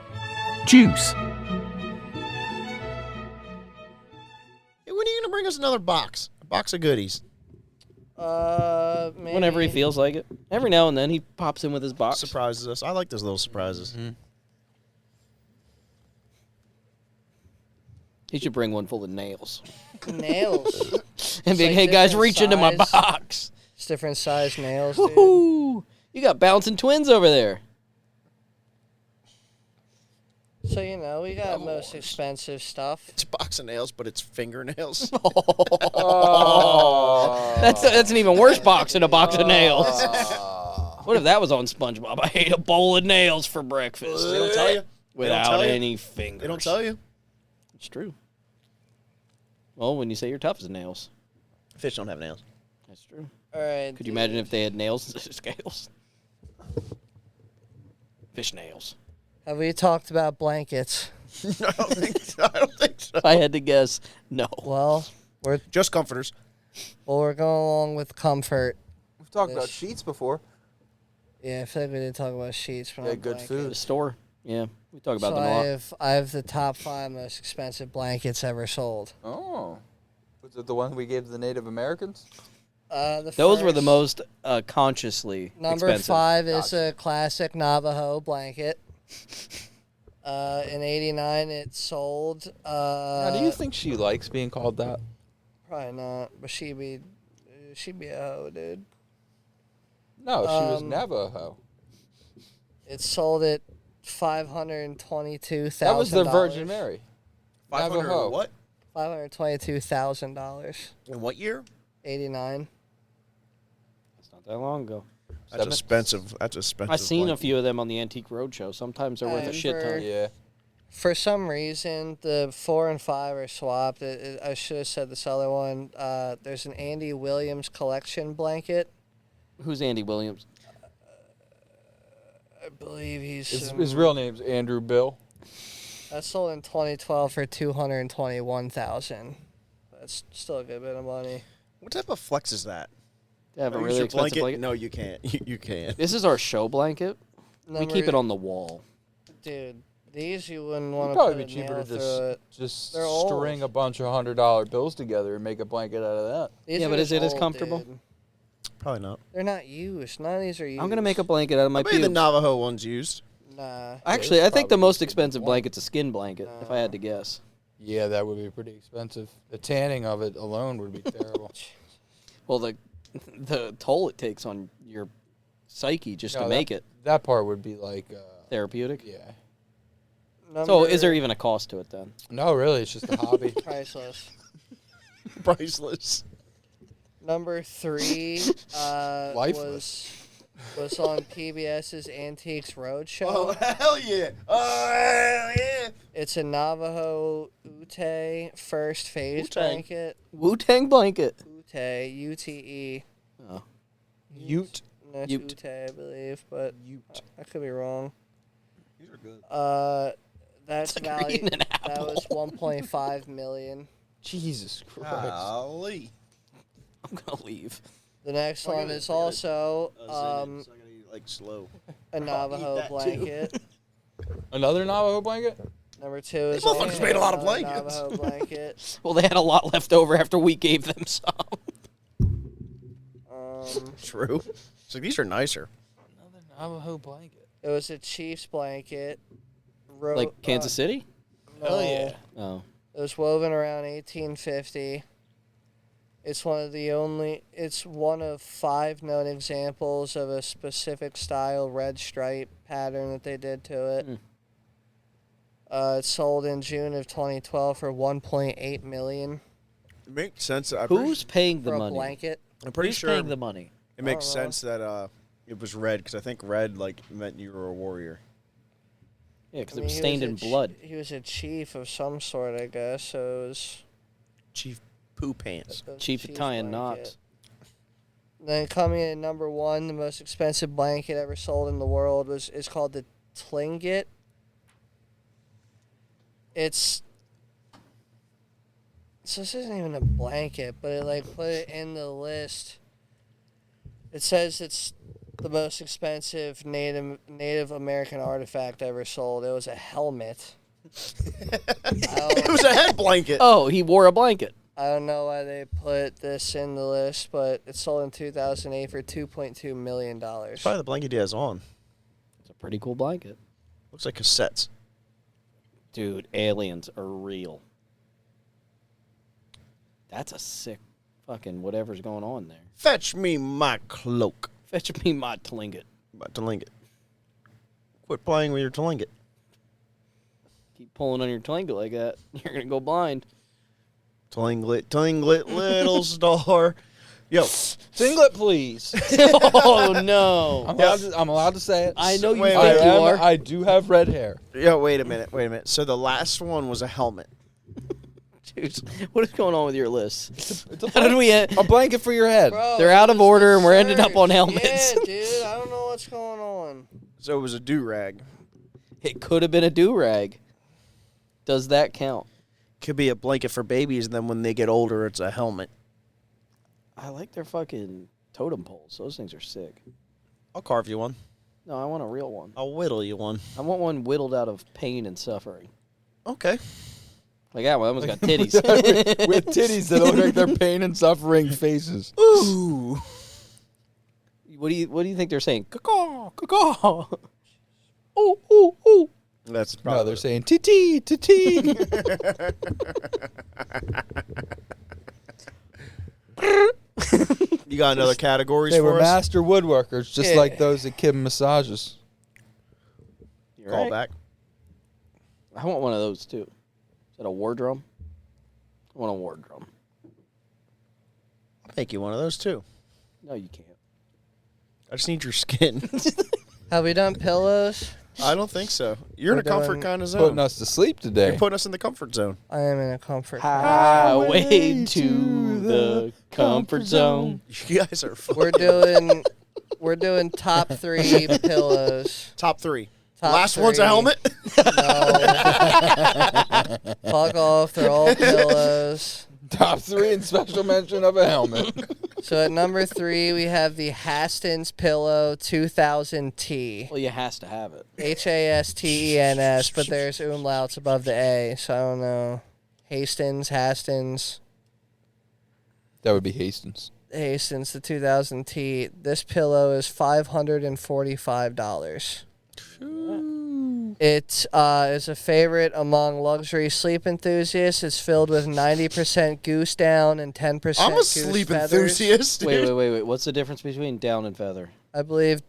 Juice. Hey, when are you gonna bring us another box? A box of goodies. Maybe. Whenever he feels like it. Every now and then he pops in with his box. Surprises us. I like those little surprises. He should bring one full of nails. Nails. And be like, like hey guys, different reach into my size. box. It's different size nails, dude. Woohoo! You got bouncing twins over there. So, you know, we got most expensive stuff. It's a box of nails, but it's fingernails. That's an even worse box than a box of nails. What if that was on SpongeBob? I ate a bowl of nails for breakfast. They don't tell you. Without tell you. any fingers. They don't tell you. It's true. Well, when you say you're tough as nails. Fish don't have nails. That's true. All right. Could you imagine if they had nails instead of scales? Fish nails. Have we talked about blankets? I don't think so. I don't think so. If I had to guess, no. Well, Just comforters. we're going along with comfort. We've talked about Ish. sheets before. Yeah, I feel like we didn't talk about sheets. But Yeah, not good blankets. food. The store. Yeah, we talk about So them a lot. I have the top 5 most expensive blankets ever sold. Oh. Was it the one we gave to the Native Americans? Those were the first- most consciously Number expensive. 5 is a classic Navajo blanket. In '89, it sold. Now, do you think she likes being called that? Probably not, but she'd be a hoe, dude. No, she was Um, never a hoe. It sold at $522,000. That was the Virgin Mary. 500 Navajo. what? $522,000. In what year? 89. It's not that long ago. That's expensive. That's expensive. I've seen a blanket. few of them on the Antique Roadshow. Sometimes they're worth a shit ton. Yeah. For some reason, the 4 and 5 are swapped. I should have said this other one. There's an Andy Williams collection blanket. Who's Andy Williams? I believe he's His real name's Andrew Bill. That sold in 2012 for $221,000. That's still a good bit of money. What type of flex is that? They have a Use really your expensive blanket. No, you can't. You can't. This is our show blanket. We keep it on the wall. Dude, these you wouldn't It'd want to probably put be a cheaper nail to through it. just They're old. string a bunch of $100 bills together and make a blanket out of that. These Yeah, are but is just it as old, comfortable? dude. Probably not. They're not used. None of these are used. I'm gonna make a blanket out of my I bet the pubes. Navajo one's used. Nah. Actually, it's I think the probably most the expensive one. blanket's a skin blanket, if I had to guess. Yeah, that would be pretty expensive. The tanning of it alone would be terrible. Well, the toll it takes on your psyche just No, to make it That part would be like, therapeutic. yeah. So, is there even a cost to it then? No, really, it's just a hobby. Priceless. Priceless. Number 3 Lifeless. was on PBS's Antiques Roadshow. Oh, hell yeah. Oh, hell yeah. It's a Navajo Ute first phase Wu-Tang. blanket. Wu Tang blanket. Ute, U-T-E. Oh. Ute. That's Ute. Ute, I believe, but I could be wrong. These are good. That's It's like valued. eating an That was apple. 1.5 million. Jesus Christ. Golly. I'm gonna leave. The next I one gotta- is I gotta- also So I gotta eat like slow. a Navajo that too. blanket. Another Navajo blanket? Number 2 is motherfuckers also made a lot of another blankets. Navajo blanket. Well, they had a lot left over after we gave them some. True. So these are nicer. Another Navajo blanket. It was a Chiefs blanket. Like Kansas City? No, Oh. It was woven around 1850. It's one of 5 known examples of a specific style red stripe pattern that they did to it. Hmm. It sold in June of 2012 for 1.8 million It makes sense. That Who's paying the for a money? blanket. I'm pretty Who's sure paying the money? it makes I don't know. sense that it was red because I think red like meant you were a warrior. Yeah, because I it was mean, he stained in a blood. He was a chief of some sort, I guess. So it was Chief Poo Pants. a Chief Italian blanket. knots. Then coming in at number 1, the most expensive blanket ever sold in the world is called the Tlingit. So this isn't even a blanket, but it put it in the list. It says it's the most expensive Native American artifact ever sold. It was a helmet. It was a head blanket. Oh, he wore a blanket. I don't know why they put this in the list, but it sold in 2008 for $2.2 million. It's probably the blanket he has on. It's a pretty cool blanket. Looks like cassettes. Dude, aliens are real. That's a sick fucking whatever's going on there. Fetch me my cloak. Fetch me my tlinget. My Tlingit. Quit playing with your Tlingit. Keep pulling on your tlinget like that, you're gonna go blind. Tlinglet, Tlinglet, little star. Yo, Singlet, please. Oh no! I'm allowed to say it. I know you Wait, think wait, you are. I do have red hair. yo, wait a minute. So the last one was a helmet. Dude, what is going on with your list? It's a How did we end? A blanket for your head. Bro, They're it out of was order the and we're ending up on search. helmets. Yeah, dude, I don't know what's going on. So it was a do-rag. It could have been a do-rag. Does that count? Could be a blanket for babies, and then when they get older, it's a helmet. I like their fucking totem poles. Those things are sick. I'll carve you one. No, I want a real one. I'll whittle you one. I want one whittled out of pain and suffering. Okay. Like that one almost got titties. With titties that look like they're pain and suffering faces. Ooh. What do you think they're saying? Caw, caw. Ooh, ooh, ooh. That's No, probably they're saying titty, titty. You got another categories They for were us? master woodworkers, just Yeah. like those that give massages. You're Call right. back. I want one of those too. Is that a war drum? I want a war drum. I'll make you one of those too. No, you can't. I just need your skin. Have we done pillows? I don't think so. You're in a We're comfort doing- kind of zone. Putting us to sleep today. You're putting us in the comfort zone. I am in a comfort. Highway to the comfort zone. You guys are fun. We're doing top 3 pillows. Top 3. Top Last one's a 3. helmet? No. Fuck off. They're all pillows. Top 3 and special mention of a helmet. So at number 3, we have the Hastens Pillow 2000T. Well, you has to have it. Hastens, but there's umlauts above the A, so I don't know. Hastens, That would be Hastings. the 2000T. This pillow is $545. It is a favorite among luxury sleep enthusiasts. It's filled with 90% goose down and 10% I'm a goose sleep feathers. enthusiast. Wait. What's the difference between down and feather? I believe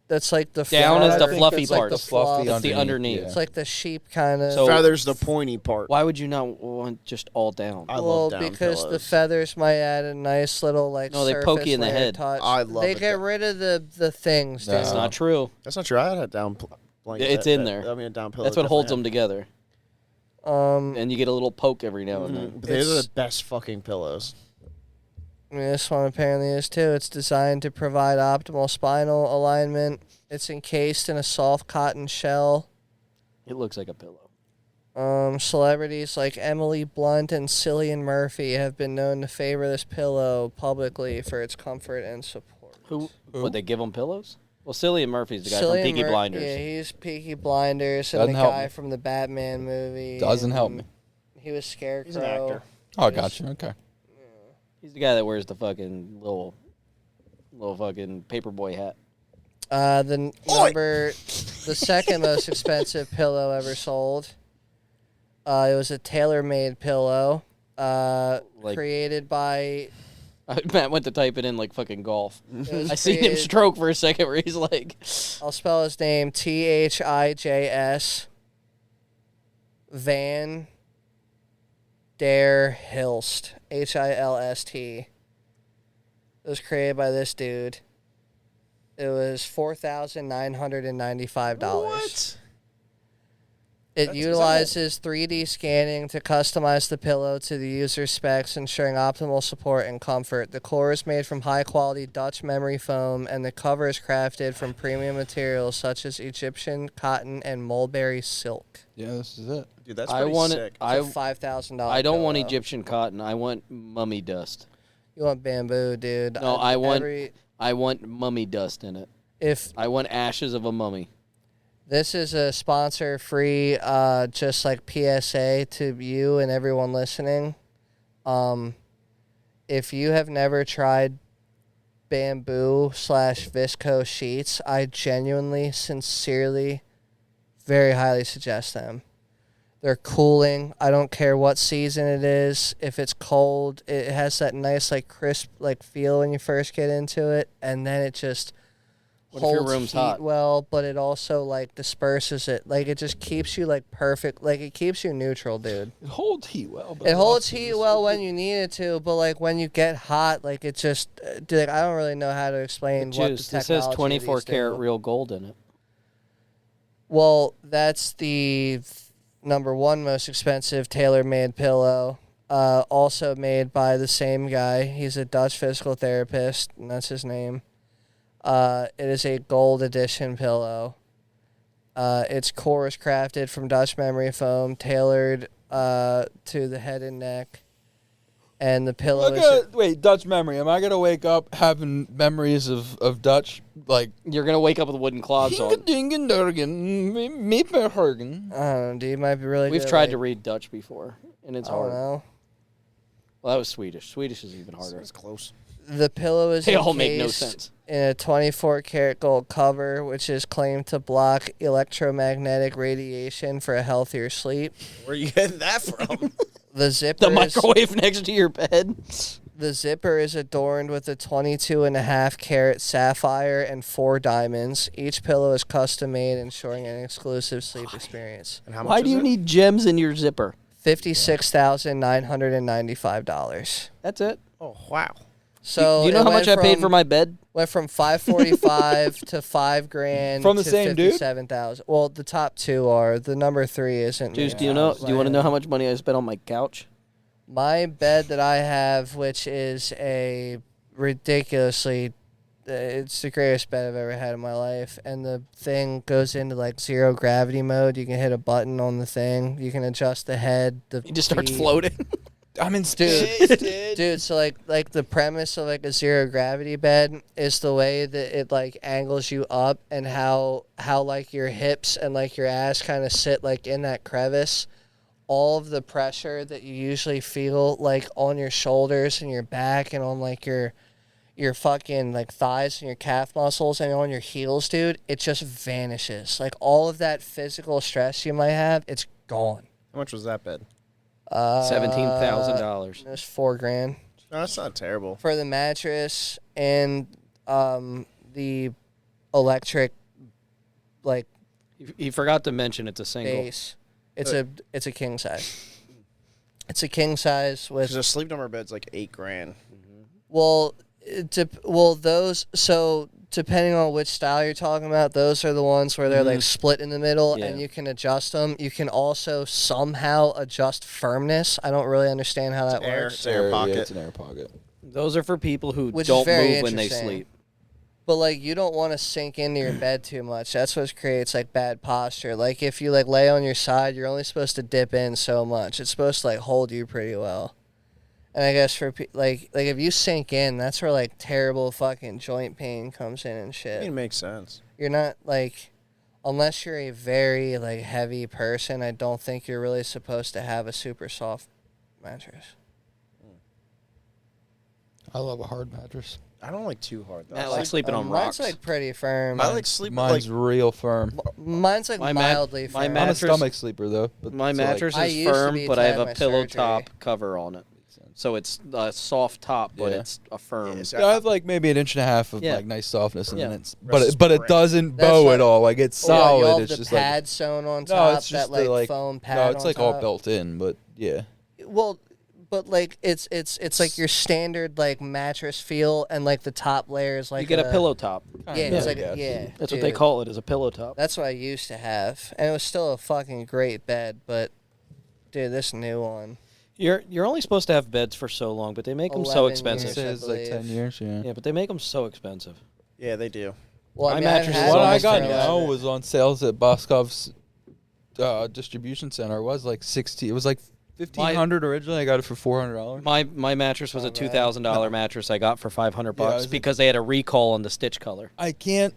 that's like the Down fluff. is the I think fluffy that's like part. the The fluffy fluff. That's the underneath. yeah. It's like the sheep kind of. So- Feather's the pointy part. Why would you not want just all down? I well, love down because the pillows. feathers might add a nice little like. No, they poke surface you in the layer head. touch. I love They it get though. rid of the things. No. Dude. That's not true. That's not true. I had a down blanket. It's in there. I mean, a down pillow. That's what holds them together. And you get a little poke every now and then. But these are It's- the best fucking pillows. I mean, this one apparently is too. It's designed to provide optimal spinal alignment. It's encased in a soft cotton shell. It looks like a pillow. Celebrities like Emily Blunt and Cillian Murphy have been known to favor this pillow publicly for its comfort and support. Who? Would they give them pillows? Well, Cillian Murphy's the guy Cillian from Peaky Mur- Blinders. Yeah, he's Peaky Blinders and Doesn't the help guy me. from the Batman movie. Doesn't help and me. He was Scarecrow. He's an actor. Oh, I got you. Okay. He's the guy that wears the fucking little fucking paperboy hat. The second most expensive pillow ever sold. It was a tailor-made pillow, Like- created by. Matt went to type it in like fucking golf. it was I seen him created- stroke for a second where he's like, I'll spell his name Thijs Van der Hilst Hilst. It was created by this dude. It was $4,995. What? It utilizes 3D scanning to customize the pillow to the user's specs, ensuring optimal support and comfort. The core is made from high-quality Dutch memory foam, and the cover is crafted from premium materials such as Egyptian cotton and mulberry silk. Yeah, this is it. Dude, that's I pretty want sick. it. It's a $5,000 I don't want pillow. Egyptian cotton. I want mummy dust. You want bamboo, dude. No, I want mummy dust in it. If I want ashes of a mummy. this is a sponsor-free, just like PSA to you and everyone listening. If you have never tried bamboo/visco sheets, I genuinely, sincerely, very highly suggest them. They're cooling. I don't care what season it is. If it's cold, it has that nice, like, crisp, like, feel when you first get into it, and then it just What if your holds room's heat hot? well, but it also, like, disperses it. Like, it just keeps you, like, perfect. Like, it keeps you neutral, dude. It holds heat well. But It holds heat well when you need it to, but, like, when you get hot, like, it just, dude, like, I don't really know how to explain what the Juice. technology This says of 24 these karat do. real gold in it. Well, that's the number one most expensive tailor-made pillow. Also made by the same guy. He's a Dutch physical therapist, and that's his name. It is a gold edition pillow. Its core is crafted from Dutch memory foam, tailored to the head and neck. And the pillow is... Wait, Dutch memory. Am I gonna wake up having memories of Dutch like? You're going to wake up with wooden clogs on. Dingendurgen, Meeperhergen. I don't know, dude. You might be really We've good at, tried like, to read Dutch before, and it's I don't hard. know. Well, that was Swedish. Swedish is even harder. It's close. The pillow is They all make no encased sense. in a 24 karat gold cover, which is claimed to block electromagnetic radiation for a healthier sleep. Where are you getting that from? The zipper The is, microwave next to your bed. the zipper is adorned with a 22.5 karat sapphire and 4 diamonds. Each pillow is custom made, ensuring an exclusive sleep experience. And how much Why is do you it? need gems in your zipper? $56,995. That's it. Oh, wow. So Do you know it how much I went paid from- for my bed? Went from $545 to $5,000 From the to same dude? $57,000. Well, the top two are. The number 3 isn't. Juice, me. do you know? Do you want to know how much money I spent on my couch? My bed that I have, which is a ridiculously, it's the greatest bed I've ever had in my life, and the thing goes into like 0 gravity mode. You can hit a button on the thing. You can adjust the head. The It just starts feet. floating. I'm in Dude, so like the premise of like a 0 gravity bed is the way that it like angles you up, and how like your hips and like your ass kind of sit like in that crevice. All of the pressure that you usually feel like on your shoulders and your back and on like your fucking like thighs and your calf muscles and on your heels, dude, it just vanishes. Like all of that physical stress you might have, it's gone. How much was that bed? $17,000. It was $4,000 No, that's not terrible. for the mattress and the electric like He forgot to mention it's a single. base. It's a king size. It's a king size Because with a sleep number bed's like $8,000. those, so depending on which style you're talking about, those are the ones where they're like split in the middle Yeah. and you can adjust them. You can also somehow adjust firmness. I don't really understand how that Air, works. it's air pocket. Yeah, it's an air pocket. Those are for people who Which is don't very move when they interesting. sleep. But like you don't want to sink into your bed too much. That's what creates like bad posture. Like if you like lay on your side, you're only supposed to dip in so much. It's supposed to like hold you pretty well. And I guess for like if you sink in, that's where like terrible fucking joint pain comes in and I mean, shit. it makes sense. You're not like, unless you're a very like heavy person, I don't think you're really supposed to have a super soft mattress. I love a hard mattress. I don't like too hard, though. I like sleeping on rocks. Mine's like pretty firm. I like sleeping Mine's real firm. Mine's like My mildly my firm. I'm a mattress- stomach sleeper though. But My so, mattress I is used to firm, be but till I I have had a my pillow surgery. top cover on it. So it's a soft top, but Yeah. it's a firm. Yeah, so Like, I have like maybe an inch and a half of Yeah. like nice softness, and then Yeah. it's Rest but it spring. doesn't That's bow what- at all. Like it's Oh, you solid. have It's the just pad like sewn on no, top, it's just that like the, like foam pad. no, it's on like all top. built in. But yeah, Well, but like it's like your standard like mattress feel, and like the top layer is like you get a pillow top. Yeah, it's like yeah. That's what they dude. call it, is a pillow top. That's what I used to have, and it was still a fucking great bed. But dude, this new one, You're only supposed to have beds for so long, but they make them so 11 expensive. years. it I says like 10 believe. years. Yeah. Yeah, but they make them so expensive. Yeah, they do. well, I My mean, I've mattress had is What one I almost got for now 11. was on sales at Boscov's distribution center. It was like 60. It was like 1,500 originally. I got it for $400. My mattress was a $2,000 mattress I got for $500 Yeah, I was- because they had a recall on the stitch color. I can't.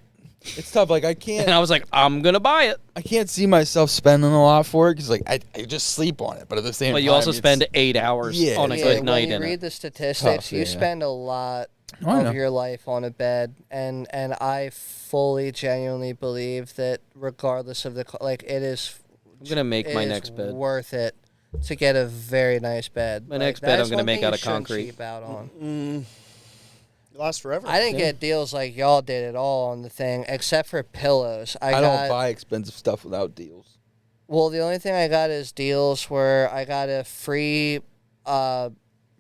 It's tough. Like I And can't. I was like, I'm gonna buy it. I can't see myself spending a lot for it because like I just sleep on it. But at the same But time, you also it's- spend 8 hours Yeah, on a it's good like- night when you in read it. the statistics, Tough, you yeah. spend a lot I know. of your life on a bed, and I fully, genuinely believe that regardless of the like, it is. I'm gonna make it my is next bed. worth it to get a very nice bed. My Like, next bed that's I'm gonna one make thing out you of shouldn't concrete. cheap out on. It lasts forever. I didn't get deals like y'all did at all on the thing, except for pillows. I don't got, buy expensive stuff without deals. Well, the only thing I got is deals where I got a free.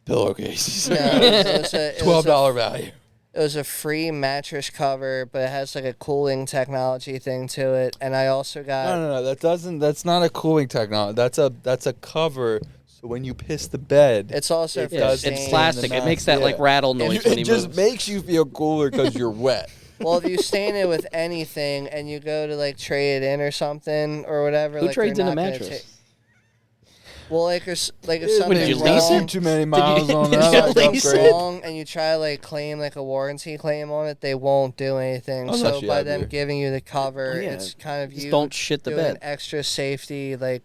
Pillowcases. No, it was a, $12 value. It was a free mattress cover, but it has like a cooling technology thing to it, and I also got. No. That doesn't. That's not a cooling technology. That's a cover. So when you piss the bed, It's also It for Yeah, does stain. it's plastic. It makes that Yeah. like rattle noise when he it just moves. makes you feel cooler because you're wet. Well, if you stain it with anything and you go to like trade it in or something or whatever, Who like trades they're in a not gonna mattress? well, like if Did something's you lease wrong, it? Too many miles on did that. you I'd lease upgrade. wrong and you try to like claim like a warranty claim on it, they won't do anything. Oh, no, So she by had them to. giving you the cover, Oh, yeah. it's kind of Just you don't shit the doing bed. extra safety like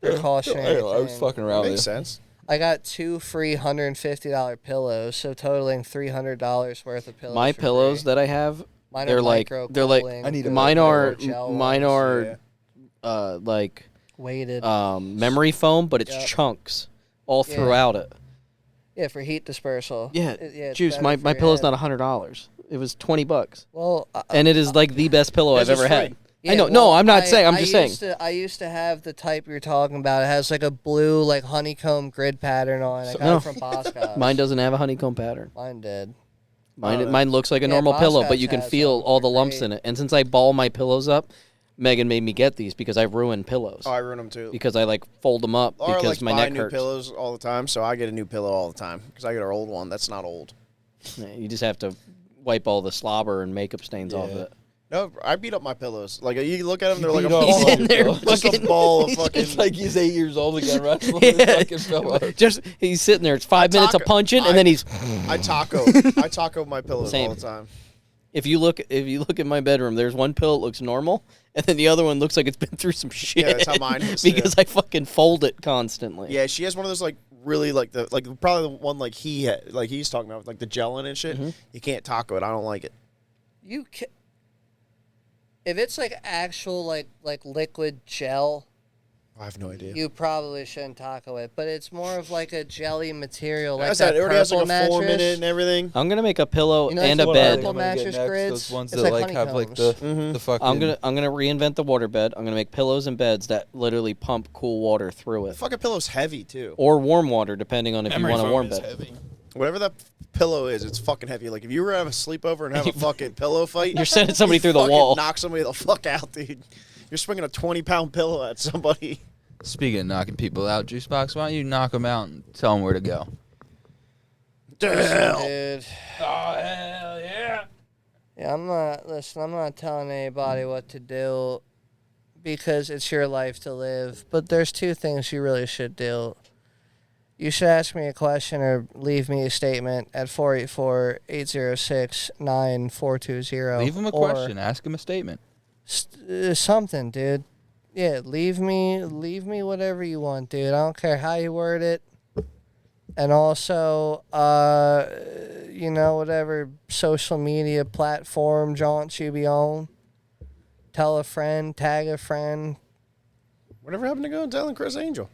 I precautionary. was thing. fucking around with Makes it. sense. I got 2 free $150 pillows, so totaling $300 worth of pillows. My for pillows free. that I have, Mine they're are like micro-cooling, I need a mine micro are gel mine ones. are Yeah. like weighted. memory foam, but it's Yep. chunks all Yeah. throughout it. Yeah, for heat dispersal. Yeah, it's Juice. better My for my your pillow's head. not $100. It was $20, Well, and it is like the best pillow I've This is ever had. free. I know. well, No, I'm not saying. I'm just saying. I used to have the type you're talking about. It has like a blue, like honeycomb grid pattern on it. I got No. it from Boscov's. Mine doesn't have a honeycomb pattern. Mine did. Mine looks like a Yeah, normal pillow, but Boscov's you can has feel them. all the They're lumps great. in it. And since I ball my pillows up, Megan made me get these because I ruin pillows. Oh, I ruin them too. Because I like fold them up Laura because likes my buying neck new hurts. pillows all the time, so I get a new pillow all the time because I get her old one. That's not old. Yeah, you just have to wipe all the slobber and makeup stains off of Yeah. it. No, I beat up my pillows. Like you look at them, they're like a beat up ball. all your there pillows. Just a fucking- ball of fucking. It's like he's 8 years old again wrestling with Yeah. fucking pillows. Just he's sitting there. It's 5 minutes of taco- punching, I- and then he's. I taco my pillows Same. all the time. If you look at my bedroom, there's one pillow that looks normal, and then the other one looks like it's been through some shit. Yeah, that's how mine is, because I fucking fold it constantly. Yeah, she has one of those like really like probably the one like he's talking about like the gelin and shit. You can't taco it. I don't like it. You can. If it's like actual like liquid gel, I have no idea. you probably shouldn't taco it. But it's more of like a jelly material, like That's that it already has purple like a 4 mattress. minute and everything. I'm gonna make a pillow You know, and it's a what bed. purple mattress grids. Those ones It's that like have like the honeycombs. the fucking. I'm gonna reinvent the water bed. I'm gonna make pillows and beds that literally pump cool water through The it, fucking pillow's heavy too. or warm water, depending on if you want a warm bed. Heavy. Whatever that pillow is, it's fucking heavy. Like if you were to have a sleepover and have a fucking pillow fight, You're sending somebody you through the fucking wall. Knock somebody the fuck out, dude. You're swinging a 20-pound pillow at somebody. Speaking of knocking people out, Juicebox, why don't you knock them out and tell them where to go? Dude. Oh hell yeah! Yeah, I'm not telling anybody what to do because it's your life to live. But there's 2 things you really should do. You should ask me a question or leave me a statement at 484-806-9420. Leave them a or question. Ask them a statement. something, dude. Yeah, leave me whatever you want, dude. I don't care how you word it. And also, whatever social media platform jaunts you be on. Tell a friend, tag a friend. Whatever happened to go and telling Chris Angel?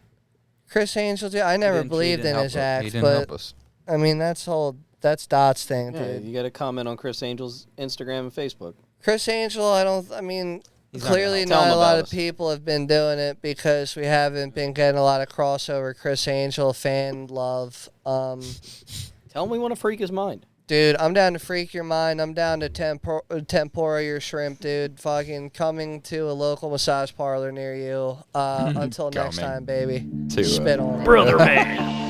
Chris Angel, dude, I never believed in his He act, didn't but help us. I mean that's Dot's thing, Yeah, dude. you got to comment on Chris Angel's Instagram and Facebook. Chris Angel, He's not clearly gonna help. Tell not him a lot about of us. people have been doing it because we haven't been getting a lot of crossover Chris Angel fan love. Tell him we want to freak his mind. Dude, I'm down to freak your mind. I'm down to tempura your shrimp, dude. Fucking coming to a local massage parlor near you. Until next Coming. time, baby. To, Spit on it. Brother man.